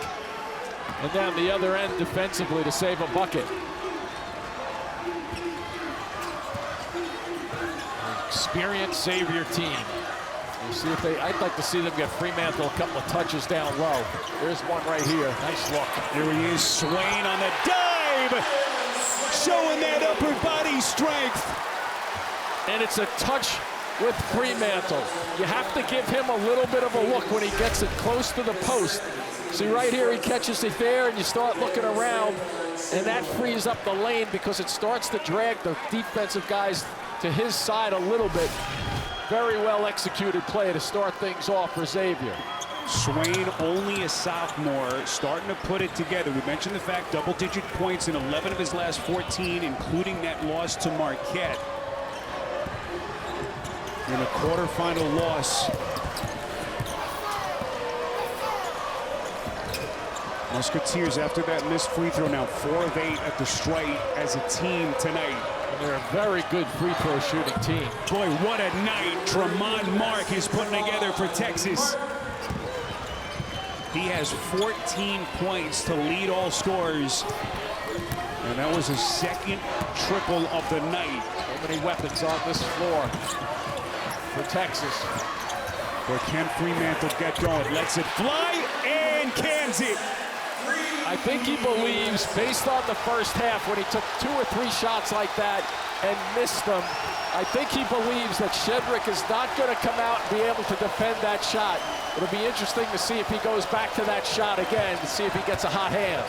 And down the other end defensively to save a bucket. Experienced Xavier team. We'll see if I'd like to see them get Fremantle a couple of touches down low. There's one right here. Nice look. Here he is, Swain on the dive. Showing that upper body strength. And it's a touch with Fremantle. You have to give him a little bit of a look when he gets it close to the post. See right here, he catches it there, and you start looking around, and that frees up the lane because it starts to drag the defensive guys to his side a little bit. Very well executed play to start things off for Xavier. Swain, only a sophomore, starting to put it together. We mentioned the fact double-digit points in 11 of his last 14, including that loss to Marquette. In a quarterfinal loss. Musketeers, after that missed free throw, now 4 of 8 at the stripe as a team tonight. And they're a very good free throw shooting team. Boy, what a night Tremont Mark is putting together for Texas. He has 14 points to lead all scorers. And that was his second triple of the night. So many weapons on this floor for Texas. Where can Fremantle get going? Lets it fly and cans it. I think he believes, based on the first half, when he took 2 or 3 shots like that and missed them, I think he believes that Shedrick is not going to come out and be able to defend that shot. It'll be interesting to see if he goes back to that shot again, to see if he gets a hot hand.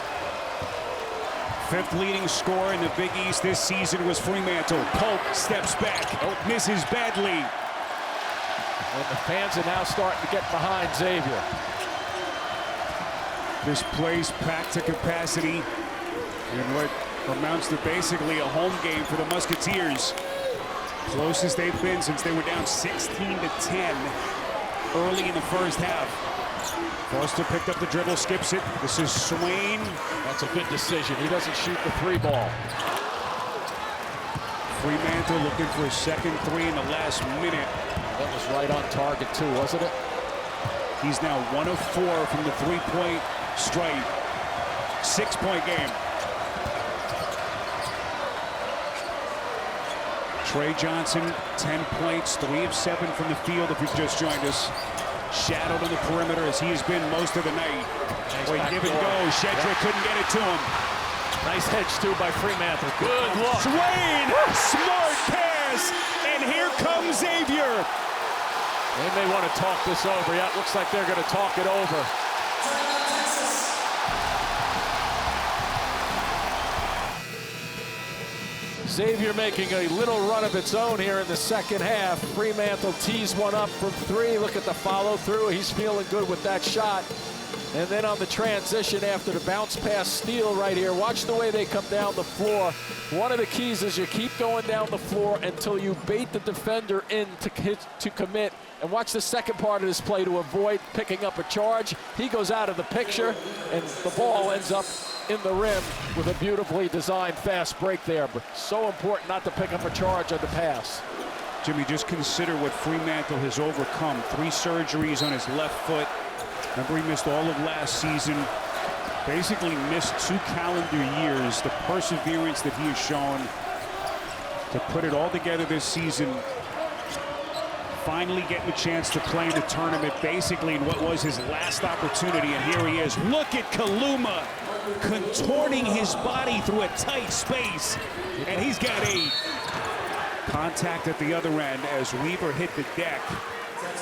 5th leading scorer in the Big East this season was Fremantle. Pope steps back, misses badly. And the fans are now starting to get behind Xavier. This place packed to capacity in what amounts to basically a home game for the Musketeers. Closest they've been since they were down 16-10 early in the first half. Foster picked up the dribble, skips it. This is Swain. That's a good decision. He doesn't shoot the 3 ball. Fremantle looking for a second 3 in the last minute. That was right on target too, wasn't it? He's now 1 of 4 from the 3-point stripe. 6-point game. Trey Johnson, 10 points, 3 of 7 from the field if you've just joined us. Shadowed on the perimeter as he has been most of the night. Nice Boy, give and go. Shedrick couldn't get it to him. Nice hedge too by Fremantle. Good look. Swain, smart pass, and here comes Xavier. They may want to talk this over. Yeah, it looks like they're going to talk it over. Xavier making a little run of its own here in the second half. Fremantle tees one up from 3. Look at the follow through. He's feeling good with that shot. And then on the transition after the bounce pass steal right here, watch the way they come down the floor. One of the keys is you keep going down the floor until you bait the defender in to commit. And watch the second part of this play to avoid picking up a charge. He goes out of the picture, and the ball ends up in the rim with a beautifully designed fast break there. But so important not to pick up a charge on the pass. Jimmy, just consider what Fremantle has overcome. 3 surgeries on his left foot. Remember, he missed all of last season. Basically missed 2 calendar years. The perseverance that he has shown to put it all together this season. Finally getting a chance to play in the tournament, basically in what was his last opportunity, and here he is. Look at Kaluma contorting his body through a tight space, and he's got 8. Contact at the other end as Weaver hit the deck.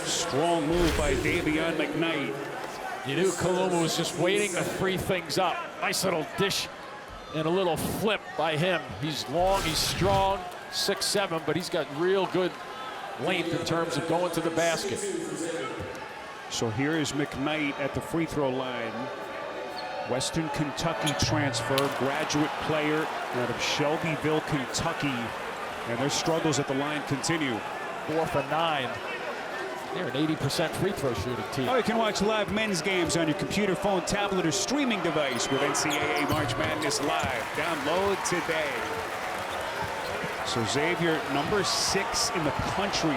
Strong move by Davion McKnight. You knew Kaluma was just waiting to free things up. Nice little dish and a little flip by him. He's long, he's strong, 6'7", but he's got real good length in terms of going to the basket. So here is McKnight at the free throw line. Western Kentucky transfer, graduate player out of Shelbyville, Kentucky. And their struggles at the line continue. 4 for 9. They're an 80% free throw shooting team. Oh, you can watch live men's games on your computer, phone, tablet, or streaming device with NCAA March Madness Live. Download today. So Xavier, number 6 in the country,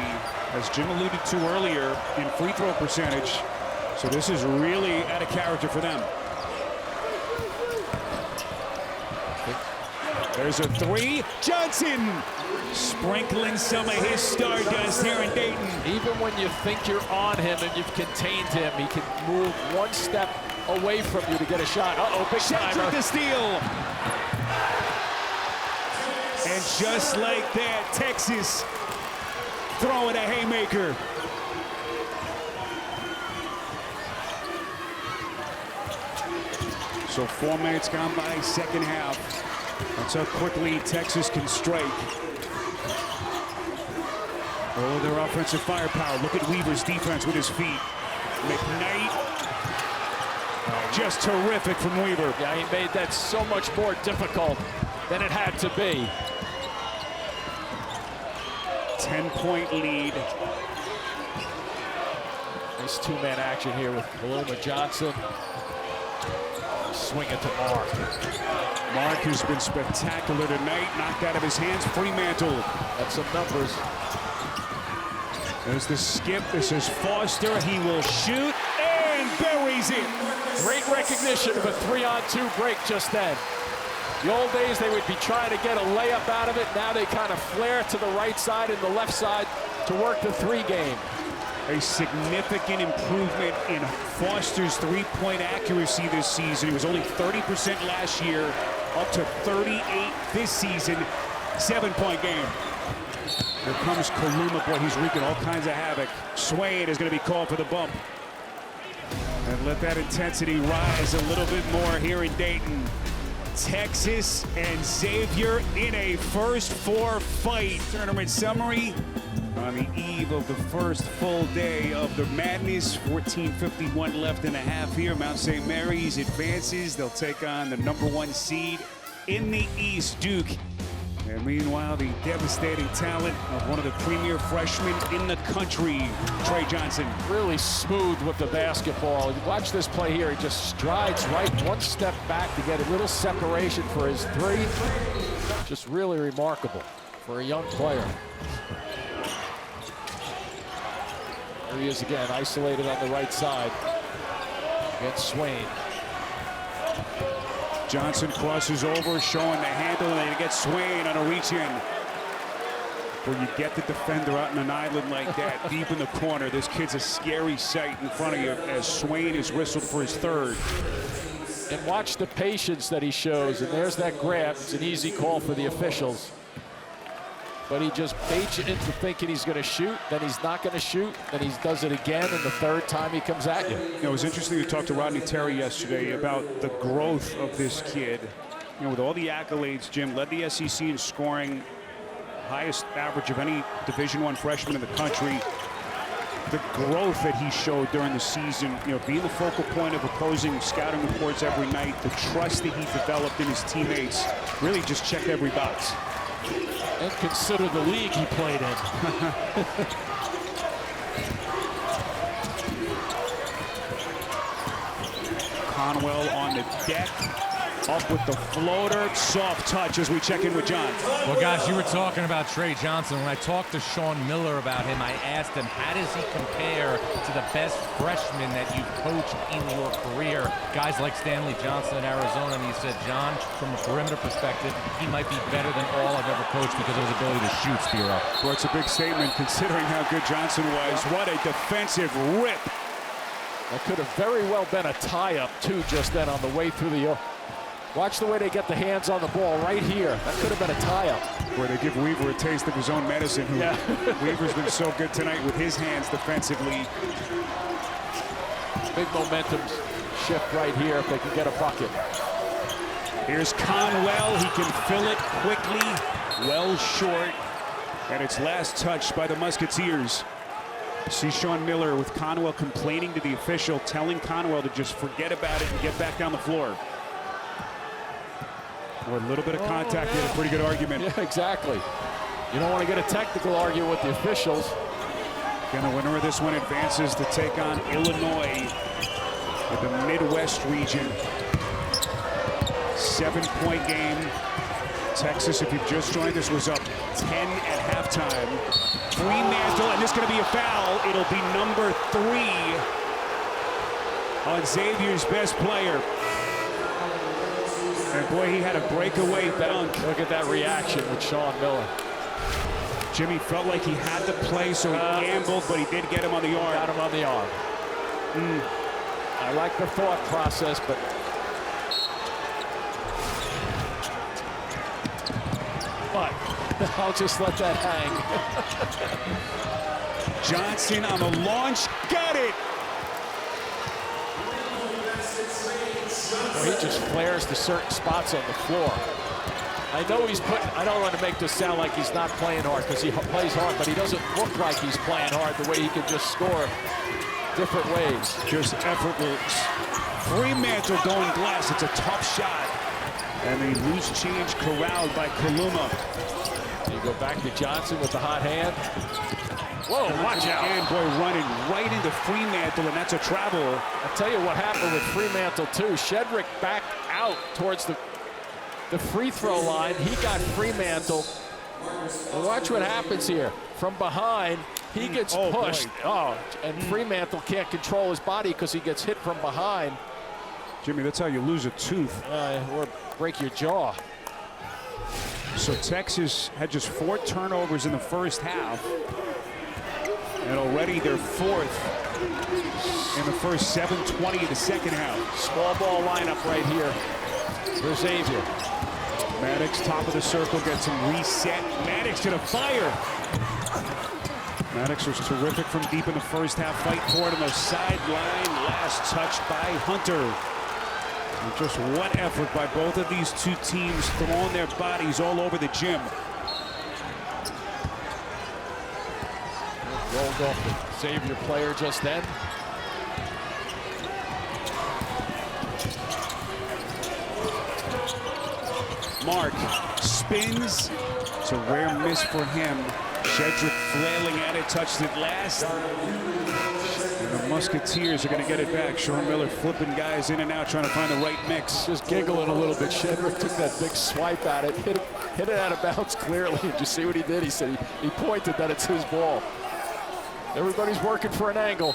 as Jim alluded to earlier, in free throw percentage. So this is really out of character for them. There's a 3. Johnson sprinkling some of his stardust here in Dayton. Even when you think you're on him and you've contained him, he can move one step away from you to get a shot. Uh-oh, big timer. The steal. And just like that, Texas throwing a haymaker. So 4 minutes gone by, second half. That's how quickly Texas can strike. Oh, their offensive firepower. Look at Weaver's defense with his feet. McKnight, just terrific from Weaver. Yeah, he made that so much more difficult than it had to be. 10-point lead. Nice two-man action here with Paloma Johnson. Swing it to Mark. Mark, who's been spectacular tonight, knocked out of his hands. Fremantle. That's some numbers. There's the skip. This is Foster. He will shoot and buries it. Great recognition of a 3-on-2 break just then. The old days, they would be trying to get a layup out of it. Now they kind of flare to the right side and the left side to work the 3 game. A significant improvement in Foster's three-point accuracy this season. He was only 30% last year, up to 38 this season. 7-point game. Here comes Kaluma. Boy, he's wreaking all kinds of havoc. Swain is going to be called for the bump. And let that intensity rise a little bit more here in Dayton. Texas and Xavier in a first 4 fight. Tournament summary on the eve of the first full day of the madness. 14:51 left in a half here. Mount St. Mary's advances. They'll take on the #1 seed in the East, Duke. And meanwhile, the devastating talent of one of the premier freshmen in the country, Trey Johnson. Really smooth with the basketball. Watch this play here. He just strides right, one step back to get a little separation for his 3. Just really remarkable for a young player. There he is again, isolated on the right side against Swain. Johnson crosses over, showing the handle, and they get Swain on a reach-in. Where you get the defender out on an island like that, deep in the corner. This kid's a scary sight in front of you as Swain is whistled for his 3rd. And watch the patience that he shows. And there's that grab. It's an easy call for the officials. But he just baits you into thinking he's going to shoot, then he's not going to shoot, then he does it again, and the 3rd time he comes at you. You know, it was interesting to talk to Rodney Terry yesterday about the growth of this kid. You know, with all the accolades, Jim led the SEC in scoring, highest average of any Division I freshman in the country. The growth that he showed during the season, you know, being the focal point of opposing scouting reports every night, the trust that he developed in his teammates, really just checked every box. And consider the league he played in. Conwell on the deck, up with the floater, soft touch as we check in with John. Well, guys, you were talking about Trey Johnson. When I talked to Sean Miller about him, I asked him, how does he compare to the best freshmen that you've coached in your career? Guys like Stanley Johnson in Arizona. And he said, John, from a perimeter perspective, he might be better than all I've ever coached because of his ability to shoot, Spiro. Well, it's a big statement considering how good Johnson was. What a defensive rip. That could have very well been a tie-up, too, just then on the way through the... Watch the way they get the hands on the ball right here. That could have been a tie-up. Where they give Weaver a taste of his own medicine. Yeah. Weaver's been so good tonight with his hands defensively. Big momentum shift right here if they can get a bucket. Here's Conwell. He can fill it quickly, well short. And it's last touched by the Musketeers. See Sean Miller with Conwell complaining to the official, telling Conwell to just forget about it and get back down the floor. Or a little bit of contact here, a pretty good argument. Yeah, exactly. You don't want to get a technical argument with the officials. Again, the winner of this one advances to take on Illinois with the Midwest region. 7-point game. Texas, if you've just joined us, was up 10 at halftime. Fremantle, and this is going to be a foul. It'll be number 3 on Xavier's best player. And boy, he had a breakaway dunk. Look at that reaction with Sean Miller. Jimmy felt like he had the play, so he gambled, but he did get him on the arm. Got him on the arm. I like the thought process, but I'll just let that hang. Johnson on the launch, got it! Well, he just flares to certain spots on the floor. I know he's putting, I don't want to make this sound like he's not playing hard, because he plays hard, but he doesn't look like he's playing hard the way he can just score different ways. Just effortless. Fremantle going glass. It's a tough shot. And the loose change corralled by Kaluma. You go back to Johnson with the hot hand. Whoa, watch out. And boy, running right into Fremantle, and that's a travel. I'll tell you what happened with Fremantle, too. Shedrick backed out towards the free throw line. He got Fremantle. And watch what happens here. From behind, he gets pushed. And Fremantle can't control his body because he gets hit from behind. Jimmy, that's how you lose a tooth. Or break your jaw. So Texas had just 4 turnovers in the first half. And already they're 4th in the first 7:20 of the second half. Small ball lineup right here for Xavier. Maddox, top of the circle, gets him reset. Maddox to the fire. Maddox was terrific from deep in the first half. Fight for it on the sideline. Last touch by Hunter. And just what effort by both of these two teams, throwing their bodies all over the gym. Rolled off the Xavier player just then. Mark spins. It's a rare miss for him. Shedrick flailing at it, touched it last. And the Musketeers are going to get it back. Sean Miller flipping guys in and out, trying to find the right mix. Just giggling a little bit. Shedrick took that big swipe at it, hit it out of bounds clearly. Did you see what he did? He said he pointed that it's his ball. Everybody's working for an angle.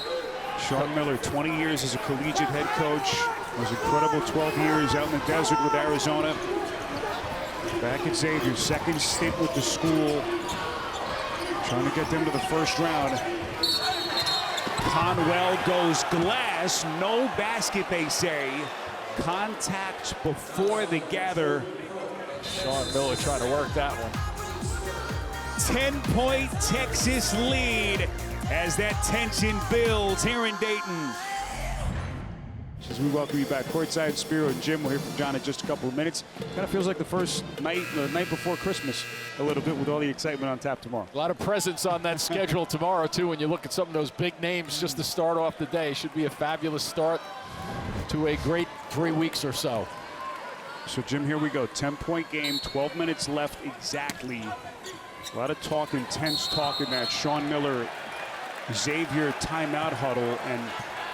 Sean Miller, 20 years as a collegiate head coach. Was incredible 12 years out in the desert with Arizona. Back at Xavier, second stint with the school. Trying to get them to the first round. Conwell goes glass. No basket, they say. Contact before the gather. Sean Miller trying to work that one. 10-point Texas lead as that tension builds here in Dayton. As we welcome you back courtside, Spiro and Jim. We'll hear from John in just a couple of minutes. Kind of feels like the first night, the night before Christmas, a little bit with all the excitement on tap tomorrow. A lot of presents on that schedule tomorrow, too, when you look at some of those big names just to start off the day. Should be a fabulous start to a great 3 weeks or so. So, Jim, here we go. 10-point game, 12 minutes left exactly. A lot of talk, intense talk in that Sean Miller, Xavier timeout huddle, and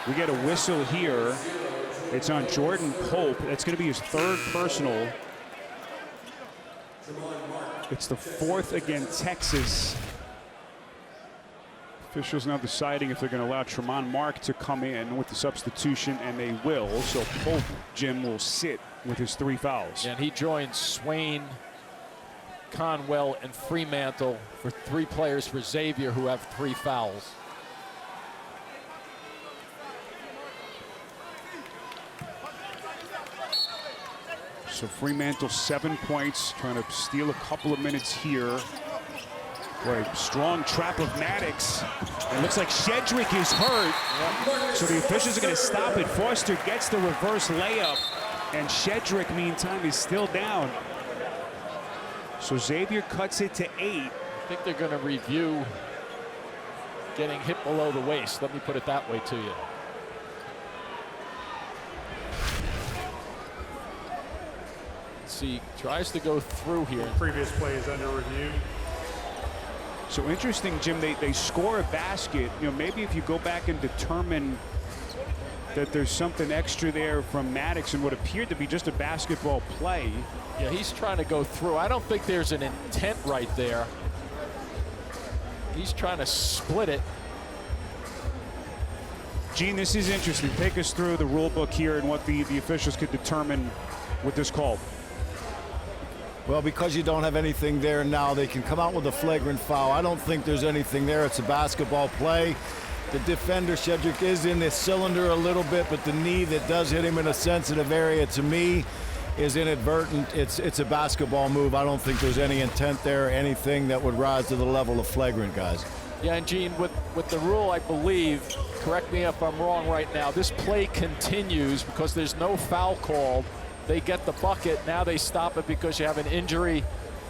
we get a whistle here. It's on Jordan Pope. That's going to be his 3rd personal. It's the 4th against Texas. Officials now deciding if they're going to allow Tremont Mark to come in with the substitution, and they will. So Pope, Jim, will sit with his 3 fouls. And he joins Swain, Conwell, and Fremantle for 3 players for Xavier who have 3 fouls. So Fremantle 7 points, trying to steal a couple of minutes here. Boy, strong trap of Maddox. It looks like Shedrick is hurt. So the officials are going to stop it. Foster gets the reverse layup. And Shedrick, meantime, is still down. So Xavier cuts it to 8. I think they're going to review getting hit below the waist. Let me put it that way to you. He tries to go through here. Previous play is under review. So interesting, Jim, they score a basket. You know, maybe if you go back and determine that there's something extra there from Maddox in what appeared to be just a basketball play. Yeah, he's trying to go through. I don't think there's an intent right there. He's trying to split it. Gene, this is interesting. Take us through the rule book here and what the officials could determine with this call. Well, because you don't have anything there now, they can come out with a flagrant foul. I don't think there's anything there. It's a basketball play. The defender, Shedrick, is in the cylinder a little bit, but the knee that does hit him in a sensitive area, to me, is inadvertent. It's a basketball move. I don't think there's any intent there, anything that would rise to the level of flagrant, guys. Yeah, and Gene, with the rule, I believe, correct me if I'm wrong right now, this play continues because there's no foul called. They get the bucket, now they stop it because you have an injury,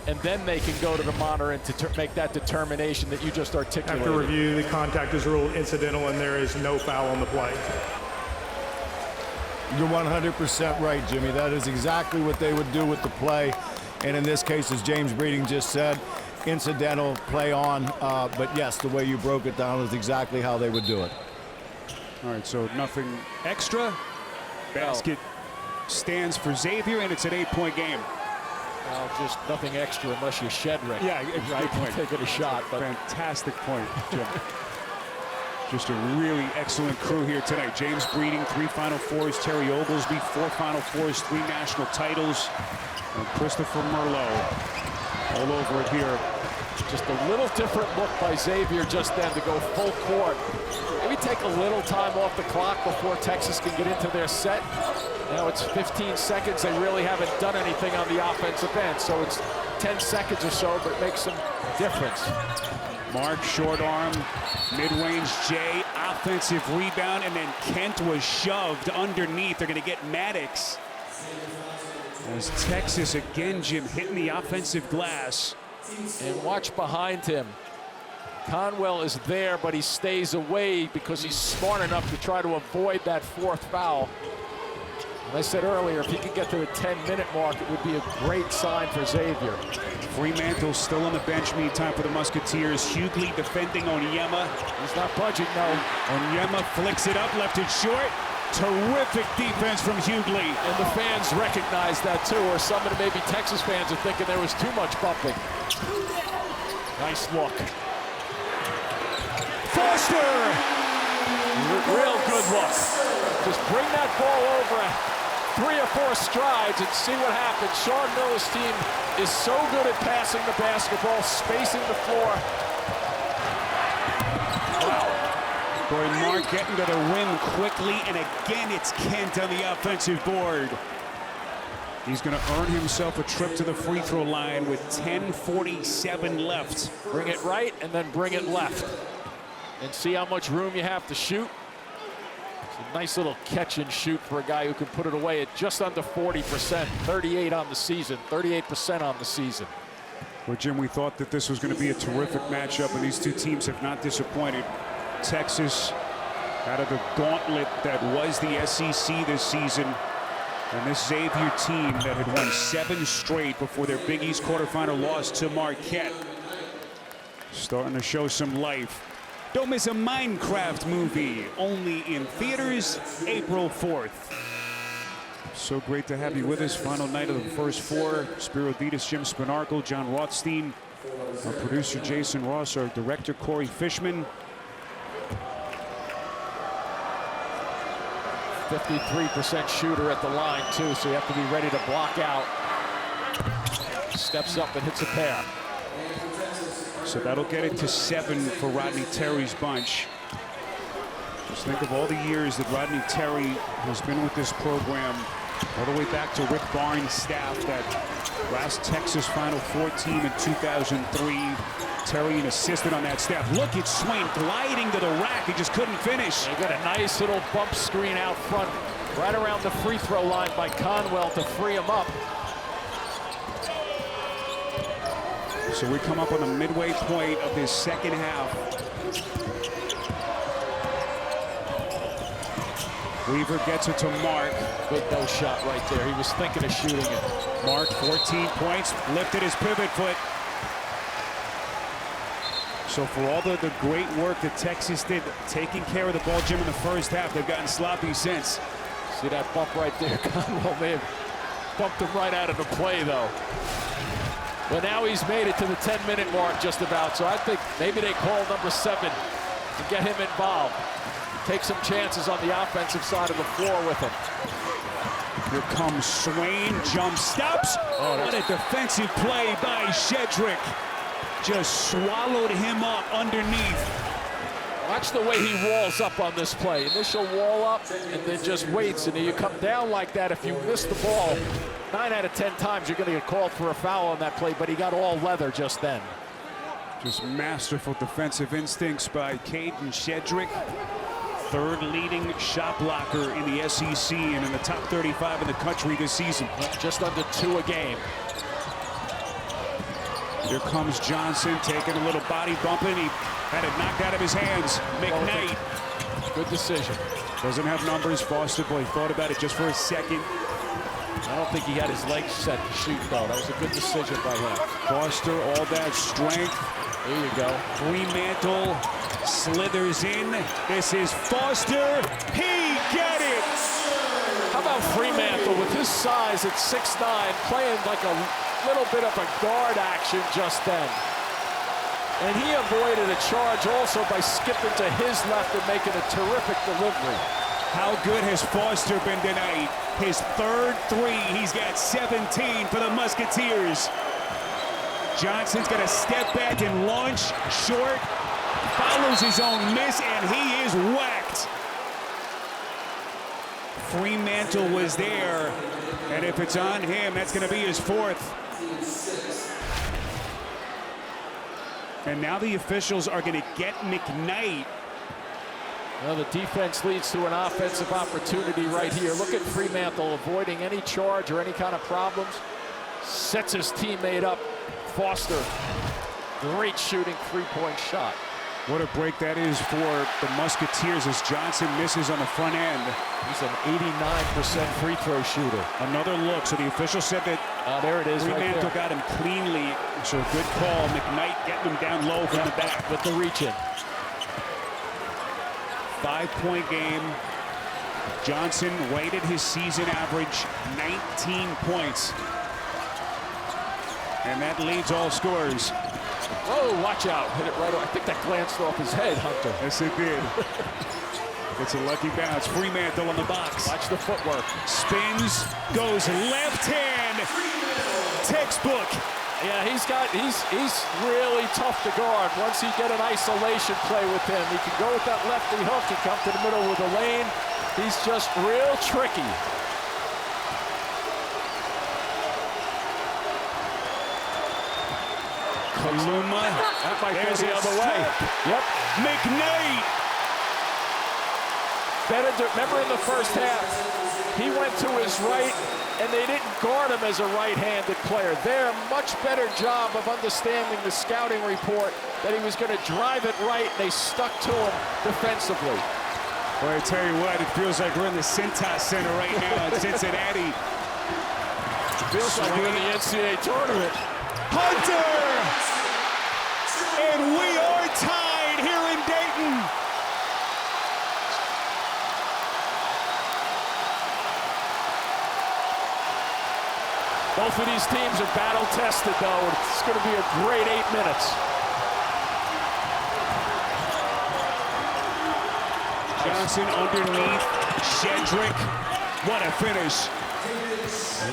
and then they can go to the monitor and make that determination that you just articulated. After review, the contact is ruled incidental and there is no foul on the play. You're 100% right, Jimmy. That is exactly what they would do with the play. And in this case, as James Breeding just said, incidental, play on. But yes, the way you broke it down is exactly how they would do it. All right, so nothing extra. Basket stands for Xavier, and it's an 8-point game. Well, just nothing extra unless you're Shedrick. Yeah, exactly. Taking a shot. But fantastic point, Jim. Just a really excellent crew here tonight. James Breeding, 3 Final Fours. Terry Oglesby, 4 Final Fours, 3 national titles. And Christopher Merlot all over it here. Just a little different look by Xavier just then to go full court. Maybe take a little time off the clock before Texas can get into their set. Now it's 15 seconds. They really haven't done anything on the offensive end, so it's 10 seconds or so, but it makes some difference. Mark, short arm, mid-range J, offensive rebound, and then Kent was shoved underneath. They're going to get Maddox. As Texas again, Jim, hitting the offensive glass. And watch behind him. Conwell is there, but he stays away because he's smart enough to try to avoid that 4th foul. And I said earlier, if he could get to the 10-minute mark, it would be a great sign for Xavier. Fremantle still on the bench, meantime, for the Musketeers. Hughley defending Onyema. He's not budging, no. Onyema flicks it up, left it short. Terrific defense from Hughley. And the fans recognize that, too, or some of the maybe Texas fans are thinking there was too much bumping. Nice look. Foster! Real good look. Just bring that ball over 3 or 4 strides and see what happens. Sean Miller's team is so good at passing the basketball, spacing the floor. Wow. Boy, Mark getting to the rim quickly, and again it's Kent on the offensive board. He's going to earn himself a trip to the free throw line with 10:47 left. Bring it right and then bring it left. And see how much room you have to shoot. It's a nice little catch and shoot for a guy who can put it away at just under 40%, 38 on the season, 38% on the season. Well, Jim, we thought that this was going to be a terrific matchup, and these two teams have not disappointed. Texas out of the gauntlet that was the SEC this season, and this Xavier team that had won 7 straight before their Big East quarterfinal loss to Marquette. Starting to show some life. Don't miss a Minecraft movie, only in theaters April 4th. So great to have you with us. Final night of the first 4. Spiro Ditas, Jim Spinarkle, John Rothstein, our producer Jason Ross, our director Corey Fishman. 53% shooter at the line, too, so you have to be ready to block out. Steps up and hits a pair. So that'll get it to 7 for Rodney Terry's bunch. Just think of all the years that Rodney Terry has been with this program, all the way back to Rick Barnes' staff, that last Texas Final Four team in 2003. Terry an assistant on that staff. Look at Swain gliding to the rack. He just couldn't finish. They got a nice little bump screen out front, right around the free throw line by Conwell to free him up. So we come up on the midway point of this second half. Weaver gets it to Mark. Good no shot right there. He was thinking of shooting it. Mark, 14 points, lifted his pivot foot. So for all the great work that Texas did taking care of the ball, Jim, in the first half, they've gotten sloppy since. See that bump right there? Conwell may have bumped him right out of the play, though. Well, now he's made it to the 10-minute mark just about, so I think maybe they call number 7 to get him involved. Take some chances on the offensive side of the floor with him. Here comes Swain, jump stops. What a defensive play by Shedrick. Just swallowed him up underneath. Watch the way he walls up on this play. Initial wall up and then just waits. And you come down like that, if you miss the ball, 9 out of 10 times you're going to get called for a foul on that play, but he got all leather just then. Just masterful defensive instincts by Caden Shedrick. 3rd leading shot blocker in the SEC and in the top 35 in the country this season. Just under 2 a game. Here comes Johnson taking a little body bumping. He had it knocked out of his hands. McKnight. Good decision. Doesn't have numbers. Foster, boy, thought about it just for a second. I don't think he got his legs set to shoot, though. That was a good decision by him. Foster, all that strength. There you go. Fremantle slithers in. This is Foster. He got it. How about Fremantle with his size at 6'9", playing like a little bit of a guard action just then. And he avoided a charge also by skipping to his left and making a terrific delivery. How good has Foster been tonight? His 3rd 3. He's got 17 for the Musketeers. Johnson's got to step back and launch short. Follows his own miss, and he is whacked. Fremantle was there, and if it's on him, that's going to be his 4th. And now the officials are going to get McKnight. Well, the defense leads to an offensive opportunity right here. Look at Fremantle avoiding any charge or any kind of problems. Sets his teammate up. Foster, great shooting 3-point shot. What a break that is for the Musketeers as Johnson misses on the front end. He's an 89% free throw shooter. Another look. So the official said that there it is. Fremantle right got him cleanly. So a good call. McKnight getting him down low from the back. With the reach in. 5-point game. Johnson rated his season average 19 points. And that leads all scorers. Oh, watch out. Hit it right off. I think that glanced off his head, Hunter. Yes, it did. It's a lucky bounce. Fremantle on the box. Watch the footwork. Spins, goes left hand. Textbook. Yeah, he's really tough to guard. Once he get an isolation play with him, he can go with that lefty hook. He come to the middle with a lane. He's just real tricky. Kaluma. That might go the other way. Yep. McKnight. Remember in the first half, he went to his right, and they didn't guard him as a right-handed player. They're a much better job of understanding the scouting report that he was going to drive it right, and they stuck to him defensively. Well, I tell you what, it feels like we're in the Cintas Center right now in Cincinnati. Feels like we're in the NCAA tournament. Hunter! And we are tied here in Dayton. Both of these teams are battle-tested, though. It's going to be a great 8 minutes. Johnson underneath. Shedrick. What a finish.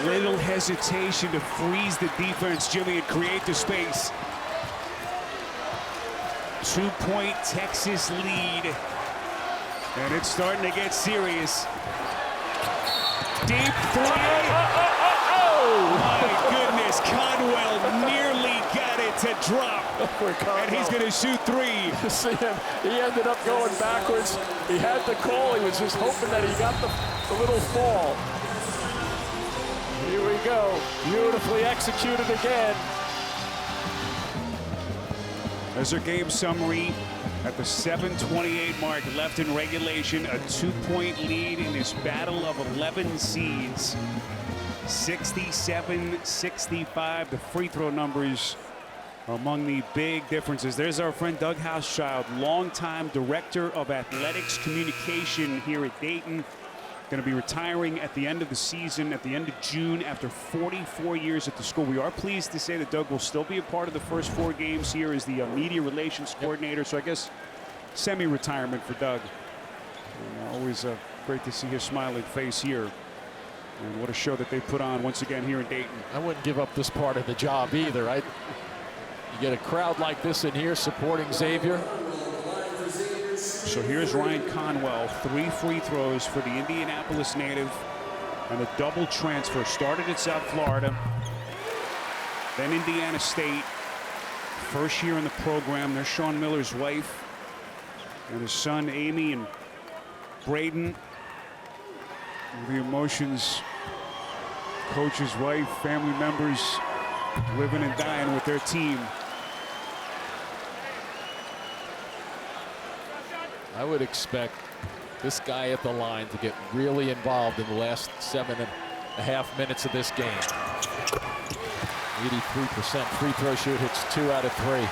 Little hesitation to freeze the defense, Jimmy, and create the space. 2-point Texas lead. And it's starting to get serious. Deep 3. My goodness, Conwell nearly got it to drop. And he's going to shoot 3. You see him, he ended up going backwards. He had the call. He was just hoping that he got the little fall. Here we go. Beautifully executed again. There's our game summary at the 7:28 mark left in regulation. A 2-point lead in this battle of 11 seeds. 67-65. The free throw numbers among the big differences. There's our friend Doug Housechild, longtime director of athletics communication here at Dayton. Going to be retiring at the end of the season, at the end of June, after 44 years at the school. We are pleased to say that Doug will still be a part of the first 4 games here as the media relations coordinator. So I guess semi-retirement for Doug. And always great to see his smiling face here. And what a show that they put on once again here in Dayton. I wouldn't give up this part of the job either. You get a crowd like this in here supporting Xavier. So here's Ryan Conwell, 3 free throws for the Indianapolis native, and a double transfer. Started at South Florida, then Indiana State. First year in the program. There's Sean Miller's wife and his son Amy and Braden. The emotions, coach's wife, family members living and dying with their team. I would expect this guy at the line to get really involved in the last 7.5 minutes of this game. 83% free throw shoot, hits 2 out of 3.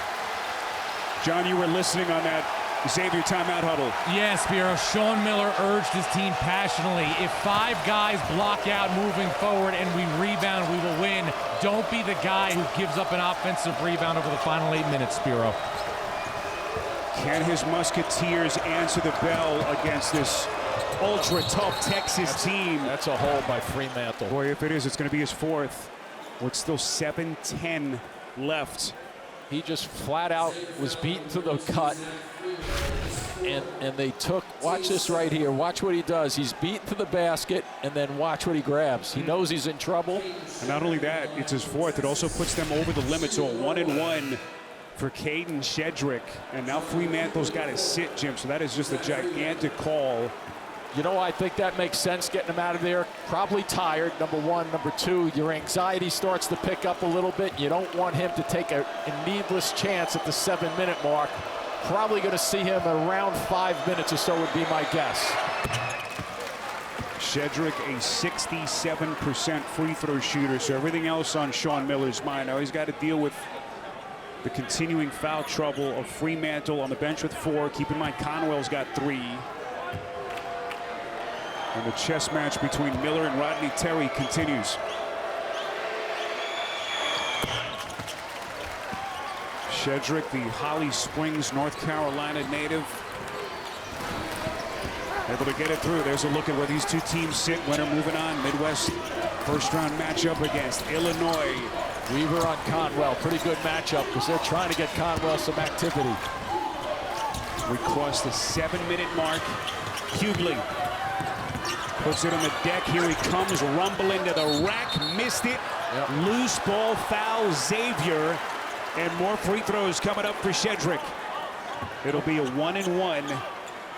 John, you were listening on that Xavier timeout huddle. Yes, Spiro. Sean Miller urged his team passionately. If 5 guys block out moving forward and we rebound, we will win. Don't be the guy who gives up an offensive rebound over the final 8 minutes, Spiro. Can his Musketeers answer the bell against this ultra-tough Texas team? That's a hole by Fremantle. Boy, if it is, it's going to be his 4th. With still 7:10 left. He just flat out was beaten to the cut. And they took, watch this right here. Watch what he does. He's beaten to the basket, and then watch what he grabs. He knows he's in trouble. And not only that, it's his 4th. It also puts them over the limit. So a 1-and-1 for Caden Shedrick. And now Fremantle's got to sit, Jim. So that is just a gigantic call. You know, I think that makes sense, getting him out of there. Probably tired, number 1. Number 2, your anxiety starts to pick up a little bit. You don't want him to take a needless chance at the 7-minute mark. Probably going to see him around 5 minutes or so would be my guess. Shedrick, a 67% free throw shooter. So everything else on Sean Miller's mind. Now he's got to deal with the continuing foul trouble of Fremantle on the bench with 4. Keep in mind, Conwell's got 3. And the chess match between Miller and Rodney Terry continues. Shedrick, the Holly Springs, North Carolina native, able to get it through. There's a look at where these 2 teams sit. Winner moving on. Midwest first-round matchup against Illinois. Weaver on Conwell. Pretty good matchup because they're trying to get Conwell some activity. We crossed the 7-minute mark. Hughley puts it on the deck. Here he comes, rumbling to the rack. Missed it. Yep. Loose ball foul, Xavier. And more free throws coming up for Shedrick. It'll be a 1-and-1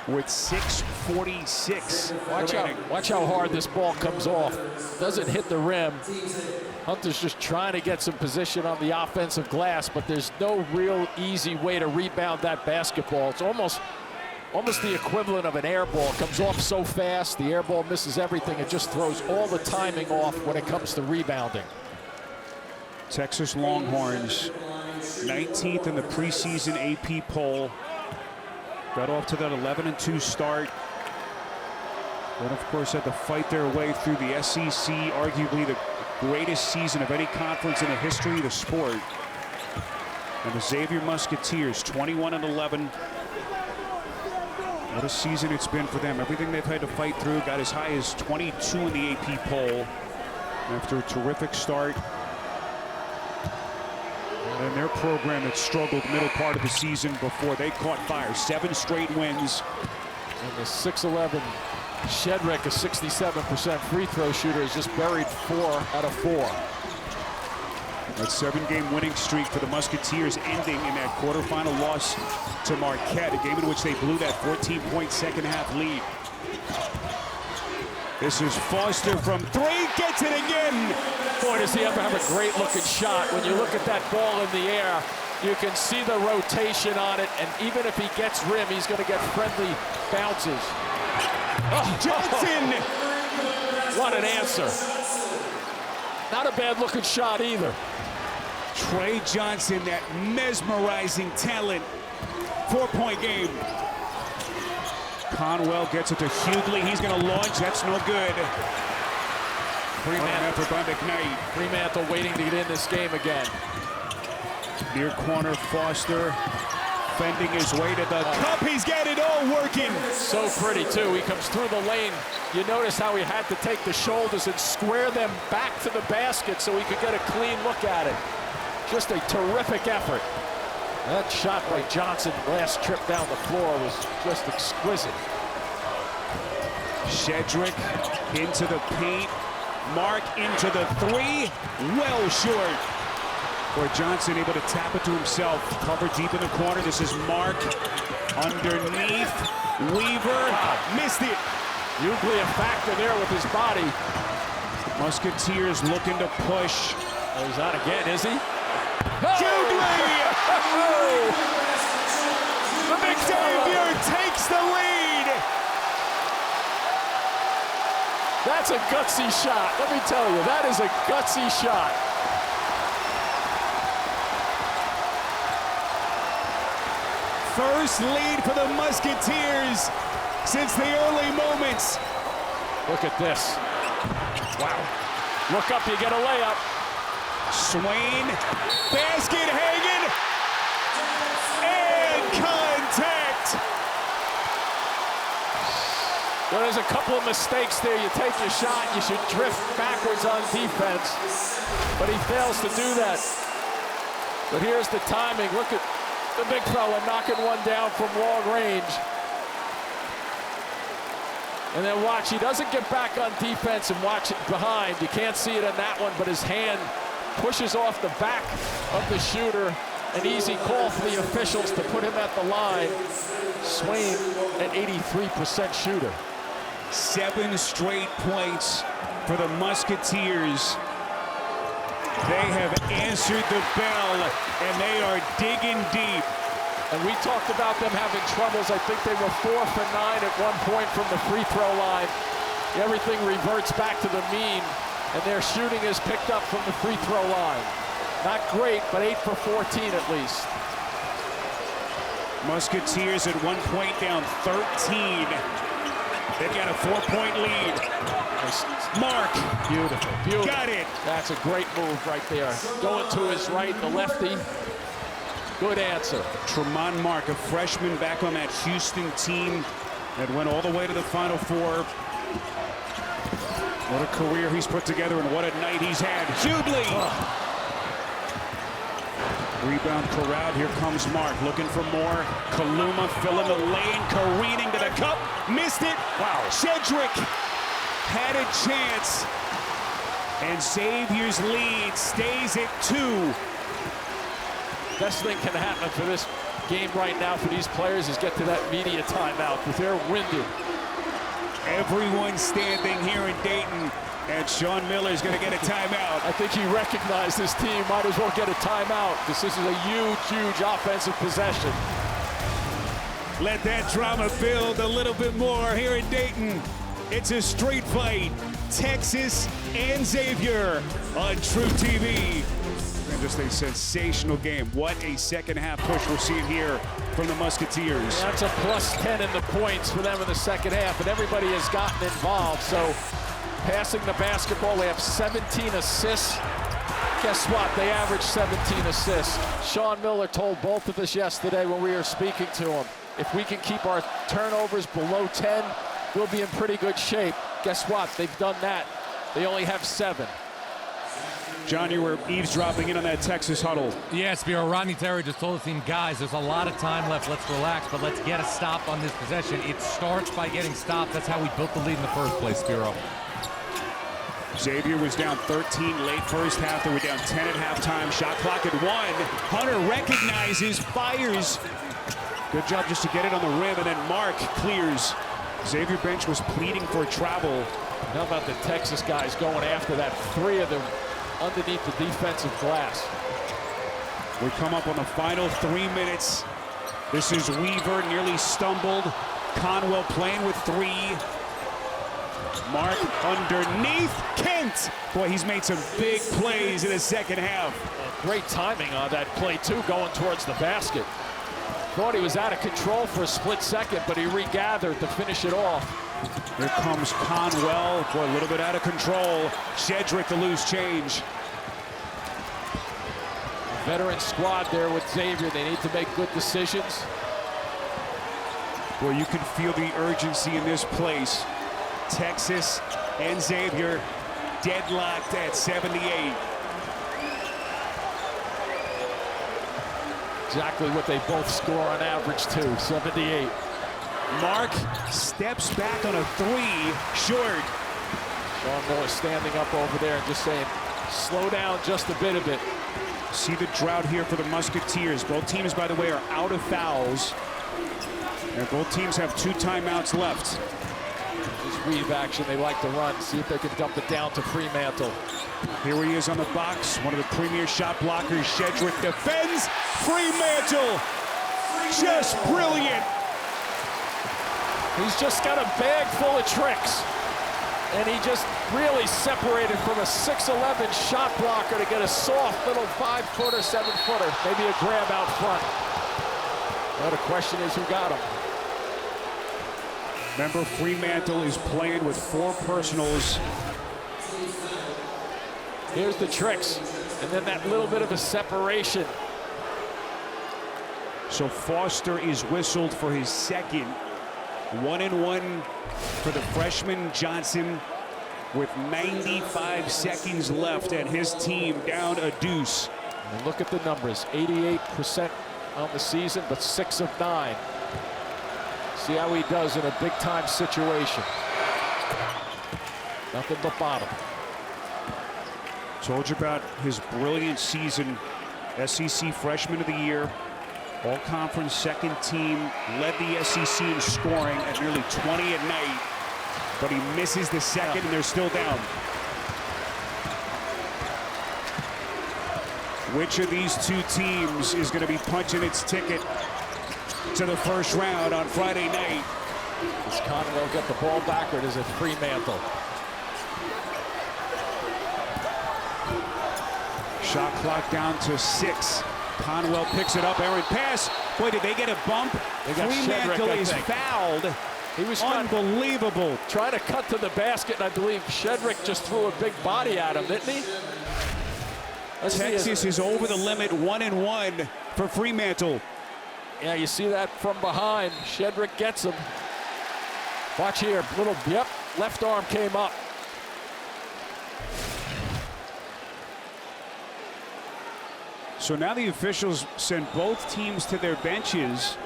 with 6:46 remaining. Watch how hard this ball comes off. Doesn't hit the rim. Hunter's just trying to get some position on the offensive glass, but there's no real easy way to rebound that basketball. It's almost the equivalent of an air ball. It comes off so fast, the air ball misses everything. It just throws all the timing off when it comes to rebounding. Texas Longhorns, 19th in the preseason AP poll. Got off to that 11-2 start. Then, of course, had to fight their way through the SEC, arguably the greatest season of any conference in the history of the sport. And the Xavier Musketeers, 21-11. What a season it's been for them. Everything they've had to fight through, got as high as 22 in the AP poll after a terrific start. And their program had struggled middle part of the season before they caught fire. 7 straight wins. And the 6'11" Shedrick, a 67% free throw shooter, has just buried 4 out of 4. A 7-game winning streak for the Musketeers ending in that quarterfinal loss to Marquette, a game in which they blew that 14-point second-half lead. This is Foster from 3, gets it again. Boy, does he ever have a great-looking shot. When you look at that ball in the air, you can see the rotation on it, and even if he gets rim, he's going to get friendly bounces. Oh, Johnson! What an answer. Not a bad-looking shot either. Trey Johnson, that mesmerizing talent. 4-point game. Conwell gets it to Hughley. He's going to launch. That's no good. Fremantle waiting to get in this game again. Near corner, Foster fending his way to the cup. He's got it all working. So pretty, too. He comes through the lane. You notice how he had to take the shoulders and square them back to the basket so he could get a clean look at it. Just a terrific effort. That shot by Johnson last trip down the floor was just exquisite. Shedrick into the paint. Mark into the three. Well short. Where Johnson able to tap it to himself. Cover deep in the corner. This is Mark. Underneath. Weaver. Missed it. Hughley a factor there with his body. Musketeers looking to push. Oh, he's on again, is he? Hughley! Xavier takes the lead. That's a gutsy shot. Let me tell you, that is a gutsy shot. First lead for the Musketeers since the early moments. Look at this. Wow. Look up, you get a layup. Swain, basket hanging, and contact. Well, there's a couple of mistakes there. You take your shot, you should drift backwards on defense, but he fails to do that. But here's the timing. Look at the big fella knocking one down from long range. And then watch, he doesn't get back on defense and watch it behind. You can't see it in that one, but his hand pushes off the back of the shooter. An easy call for the officials to put him at the line. Swain, an 83% shooter. 7 straight points for the Musketeers. They have answered the bell, and they are digging deep. And we talked about them having troubles. I think they were 4 for 9 at one point from the free throw line. Everything reverts back to the mean, and their shooting is picked up from the free throw line. Not great, but 8 for 14 at least. Musketeers at one point down 13. They've got a 4-point lead. Mark. Beautiful, beautiful. Got it. That's a great move right there. Going to his right, the lefty. Good answer. Tremont Mark, a freshman back on that Houston team that went all the way to the Final Four. What a career he's put together, and what a night he's had. Hughley. Rebound Corral. Here comes Mark looking for more. Kaluma filling the lane, careening to the cup. Missed it. Wow. Shedrick had a chance. And Xavier's lead stays at 2. Best thing can happen for this game right now for these players is get to that media timeout, because they're winded. Everyone standing here in Dayton, and Sean Miller's going to get a timeout. I think he recognized his team might as well get a timeout, because this is a huge, huge offensive possession. Let that drama build a little bit more here in Dayton. It's a street fight. Texas and Xavier on True TV. And just a sensational game. What a second half push we're seeing here from the Musketeers. That's a +10 in the points for them in the second half, and everybody has gotten involved. So passing the basketball, they have 17 assists. Guess what? They average 17 assists. Sean Miller told both of us yesterday when we were speaking to him, if we can keep our turnovers below 10, we'll be in pretty good shape. Guess what? They've done that. They only have 7. John, you were eavesdropping in on that Texas huddle. Yes, Spiro. Rodney Terry just told the team, guys, there's a lot of time left. Let's relax, but let's get a stop on this possession. It starts by getting stopped. That's how we built the lead in the first place, Spiro. Xavier was down 13 late first half. They were down 10 at halftime. Shot clock at 1. Hunter recognizes, fires. Good job just to get it on the rim, and then Mark clears. Xavier bench was pleading for travel. How about the Texas guys going after that? 3 of them underneath the defensive glass. We come up on the final 3 minutes. This is Weaver, nearly stumbled. Conwell playing with 3. Mark underneath Kent. Boy, he's made some big plays in the second half. Great timing on that play, too, going towards the basket. Thought he was out of control for a split second, but he regathered to finish it off. Here comes Conwell. Boy, a little bit out of control. Shedrick to lose change. Veteran squad there with Xavier. They need to make good decisions. Boy, you can feel the urgency in this place. Texas and Xavier deadlocked at 78. Exactly what they both score on average, too, 78. Mark steps back on a three, short. Sean Moore standing up over there and just saying, slow down just a bit of it. See the drought here for the Musketeers. Both teams, by the way, are out of fouls. And both teams have 2 timeouts left. This weave action they like to run. See if they can dump it down to Fremantle. Here he is on the box. One of the premier shot blockers. Shedrick defends. Fremantle. Just brilliant. He's just got a bag full of tricks. And he just really separated from a 6'11" shot blocker to get a soft little 5-footer, 7-footer. Maybe a grab out front. Now the question is who got him. Remember, Fremantle is playing with 4 personals. Here's the tricks. And then that little bit of a separation. So Foster is whistled for his second. 1-1 for the freshman Johnson with 95 seconds left and his team down a deuce. And look at the numbers, 88% on the season, but 6 of 9. See how he does in a big-time situation. Nothing but bottom. Told you about his brilliant season. SEC Freshman of the Year. All-conference second team, led the SEC in scoring at nearly 20 a night, but he misses the second and they're still down. Which of these 2 teams is going to be punching its ticket to the first round on Friday night? Does Conwell get the ball back or does it Fremantle? Shot clock down to 6. Conwell picks it up. Aaron pass. Boy, did they get a bump? They got Fremantle Shedrick, is fouled. He was unbelievable. Trying to cut to the basket, and I believe Shedrick just threw a big body at him, didn't he? Texas is over the limit, 1-1 for Fremantle. Yeah, you see that from behind. Shedrick gets him. Watch here, little, yep, left arm came up. So now the officials send both teams to their benches.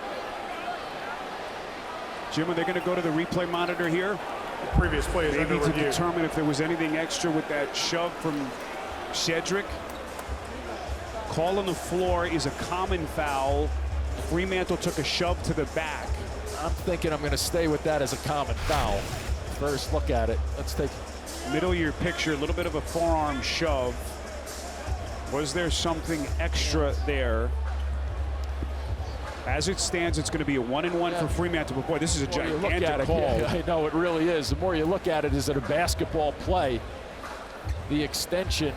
Jim, are they going to go to the replay monitor here? The previous play is under maybe to review. determine if there was anything extra with that shove from Shedrick. Call on the floor is a common foul. Fremantle took a shove to the back. I'm thinking I'm going to stay with that as a common foul. First look at it. Let's take middle of your picture, a little bit of a forearm shove. Was there something extra there? As it stands, it's going to be a 1-1 for Fremantle. But boy, this is a gigantic call. Yeah, I know it really is. The more you look at it, is it a basketball play? The extension.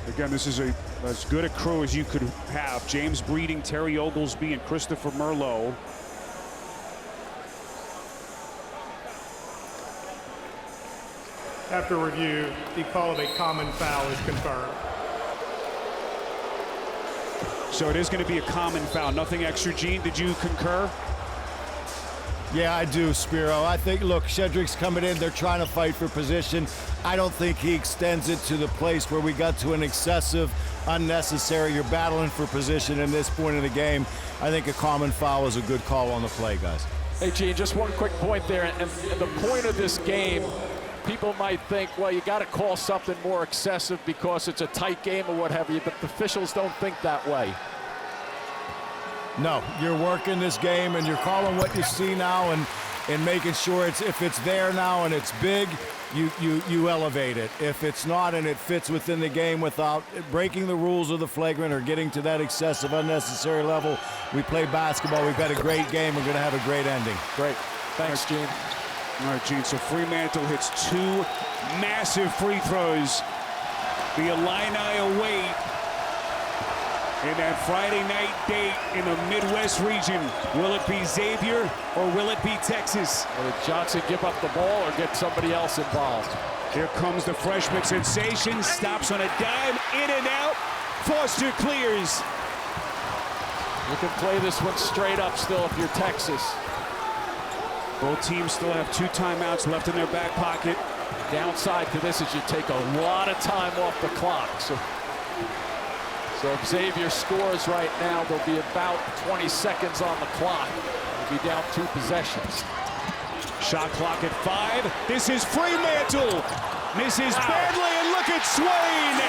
Again, this is as good a crew as you could have. James Breeding, Terry Oglesby, and Christopher Merlot. After review, the call of a common foul is confirmed. So it is going to be a common foul. Nothing extra. Gene, did you concur? Yeah, I do, Spiro. I think, look, Shedrick's coming in. They're trying to fight for position. I don't think he extends it to the place where we got to an excessive, unnecessary. You're battling for position in this point in the game. I think a common foul is a good call on the play, guys. Hey, Gene, just one quick point there. And the point of this game, people might think, well, you got to call something more excessive because it's a tight game or what have you, but the officials don't think that way. No, you're working this game and you're calling what you see now and making sure if it's there now and it's big, you elevate it. If it's not and it fits within the game without breaking the rules of the flagrant or getting to that excessive, unnecessary level, we play basketball. We've got a great game. We're going to have a great ending. Great. Thanks, Gene. All right, Gene, so Fremantle hits 2 massive free throws. The Illini await in that Friday night date in the Midwest region. Will it be Xavier or will it be Texas? Will Johnson give up the ball or get somebody else involved? Here comes the freshman sensation. Stops on a dime, in and out. Foster clears. You can play this one straight up still if you're Texas. Both teams still have 2 timeouts left in their back pocket. Downside to this is you take a lot of time off the clock. So if Xavier scores right now, there'll be about 20 seconds on the clock. They'll be down 2 possessions. Shot clock at 5. This is Fremantle. Misses badly, and look at Swain.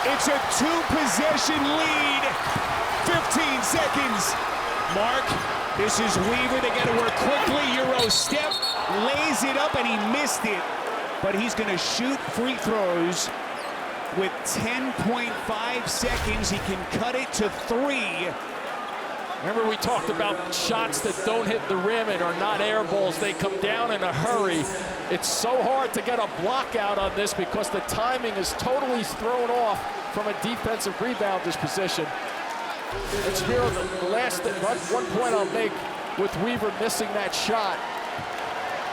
It's a 2-possession lead. 15 seconds. Mark, this is Weaver. They got to work quickly. Euro step, lays it up, and he missed it. But he's going to shoot free throws with 10.5 seconds. He can cut it to 3. Remember, we talked about shots that don't hit the rim and are not air balls. They come down in a hurry. It's so hard to get a block out on this because the timing is totally thrown off from a defensive rebounder position. It's here the last one point I'll make with Weaver missing that shot.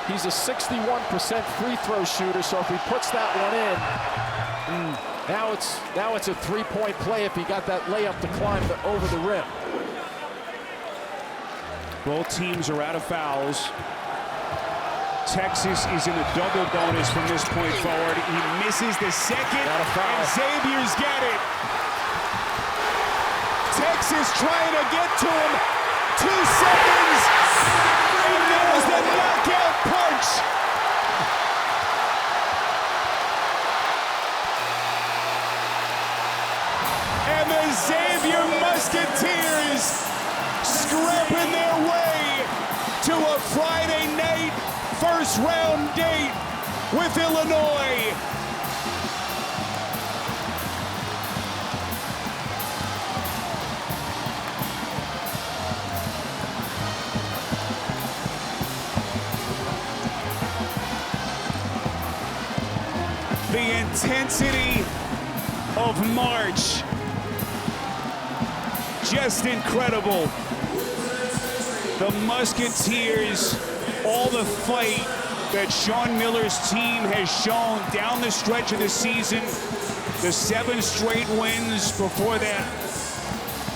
He's a 61% free throw shooter, so if he puts that one in, now it's a 3-point play if he got that layup to climb over the rim. Both teams are out of fouls. Texas is in a double bonus from this point forward. He misses the second, and Xavier's got it. Texas trying to get to him. 2 seconds, and there's the knockout punch. And the Xavier Musketeers scrapping their way to a Friday night first-round date with Illinois. The intensity of March, just incredible. The Musketeers, all the fight that Sean Miller's team has shown down the stretch of the season. The 7 straight wins before that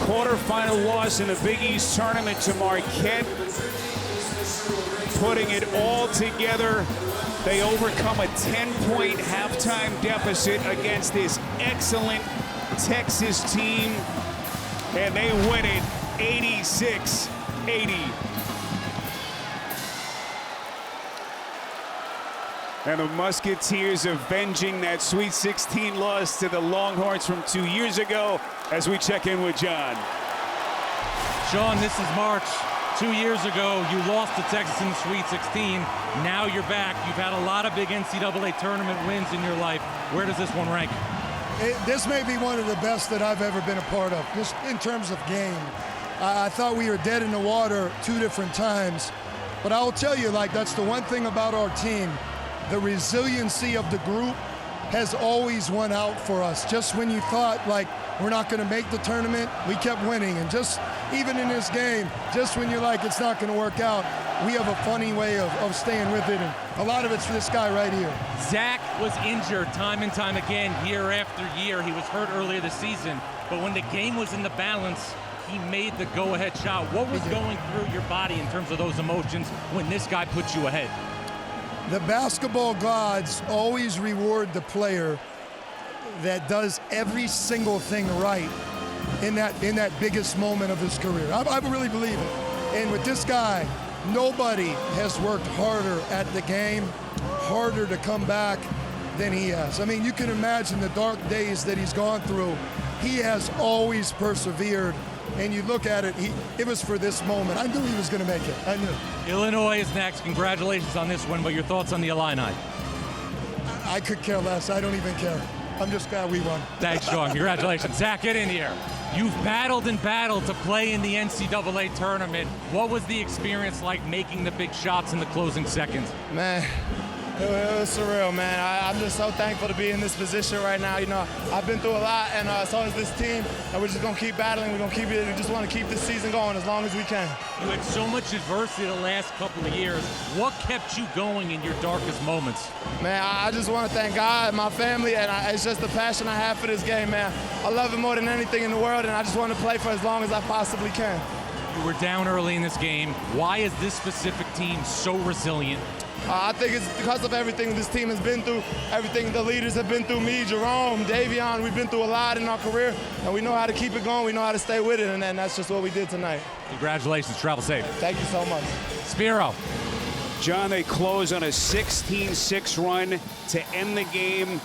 quarterfinal loss in the Big East tournament to Marquette. Putting it all together, they overcome a 10-point halftime deficit against this excellent Texas team, and they win it 86-80. And the Musketeers avenging that Sweet 16 loss to the Longhorns from 2 years ago as we check in with John. Sean, this is March. 2 years ago, you lost to Texas in the Sweet 16. Now you're back. You've had a lot of big NCAA tournament wins in your life. Where does this one rank? This may be one of the best that I've ever been a part of, just in terms of game. I thought we were dead in the water 2 different times. But I will tell you, like, that's the one thing about our team. The resiliency of the group has always won out for us. Just when you thought, like, we're not going to make the tournament, we kept winning. And just even in this game, just when you're like, it's not going to work out, we have a funny way of staying with it. And a lot of it's for this guy right here. Zach was injured time and time again, year after year. He was hurt earlier this season. But when the game was in the balance, he made the go-ahead shot. What was going through your body in terms of those emotions when this guy put you ahead? The basketball gods always reward the player that does every single thing right in that biggest moment of his career. I really believe it. And with this guy, nobody has worked harder at the game, harder to come back than he has. I mean, you can imagine the dark days that he's gone through. He has always persevered. And you look at it, it was for this moment. I knew he was going to make it. I knew. Illinois is next. Congratulations on this one, but your thoughts on the Illini? I could care less. I don't even care. I'm just glad we won. Thanks, Sean. Congratulations. Zach, get in here. You've battled and battled to play in the NCAA tournament. What was the experience like making the big shots in the closing seconds? Man, it was surreal, man. I'm just so thankful to be in this position right now. You know, I've been through a lot, and so has this team, and we're just going to keep battling. We're going to keep it. We just want to keep this season going as long as we can. You had so much adversity the last couple of years. What kept you going in your darkest moments? Man, I just want to thank God, my family, and it's just the passion I have for this game, man. I love it more than anything in the world, and I just want to play for as long as I possibly can. You were down early in this game. Why is this specific team so resilient? I think it's because of everything this team has been through, everything the leaders have been through, me, Jerome, Davion. We've been through a lot in our career, and we know how to keep it going. We know how to stay with it, and that's just what we did tonight. Congratulations. Travel safe. Thank you so much. Spiro. John, they close on a 16-6 run to end the game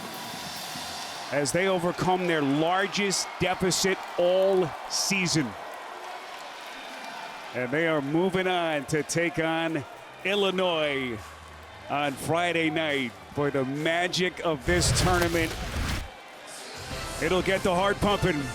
as they overcome their largest deficit all season. And they are moving on to take on Illinois on Friday night. For the magic of this tournament, it'll get the heart pumping.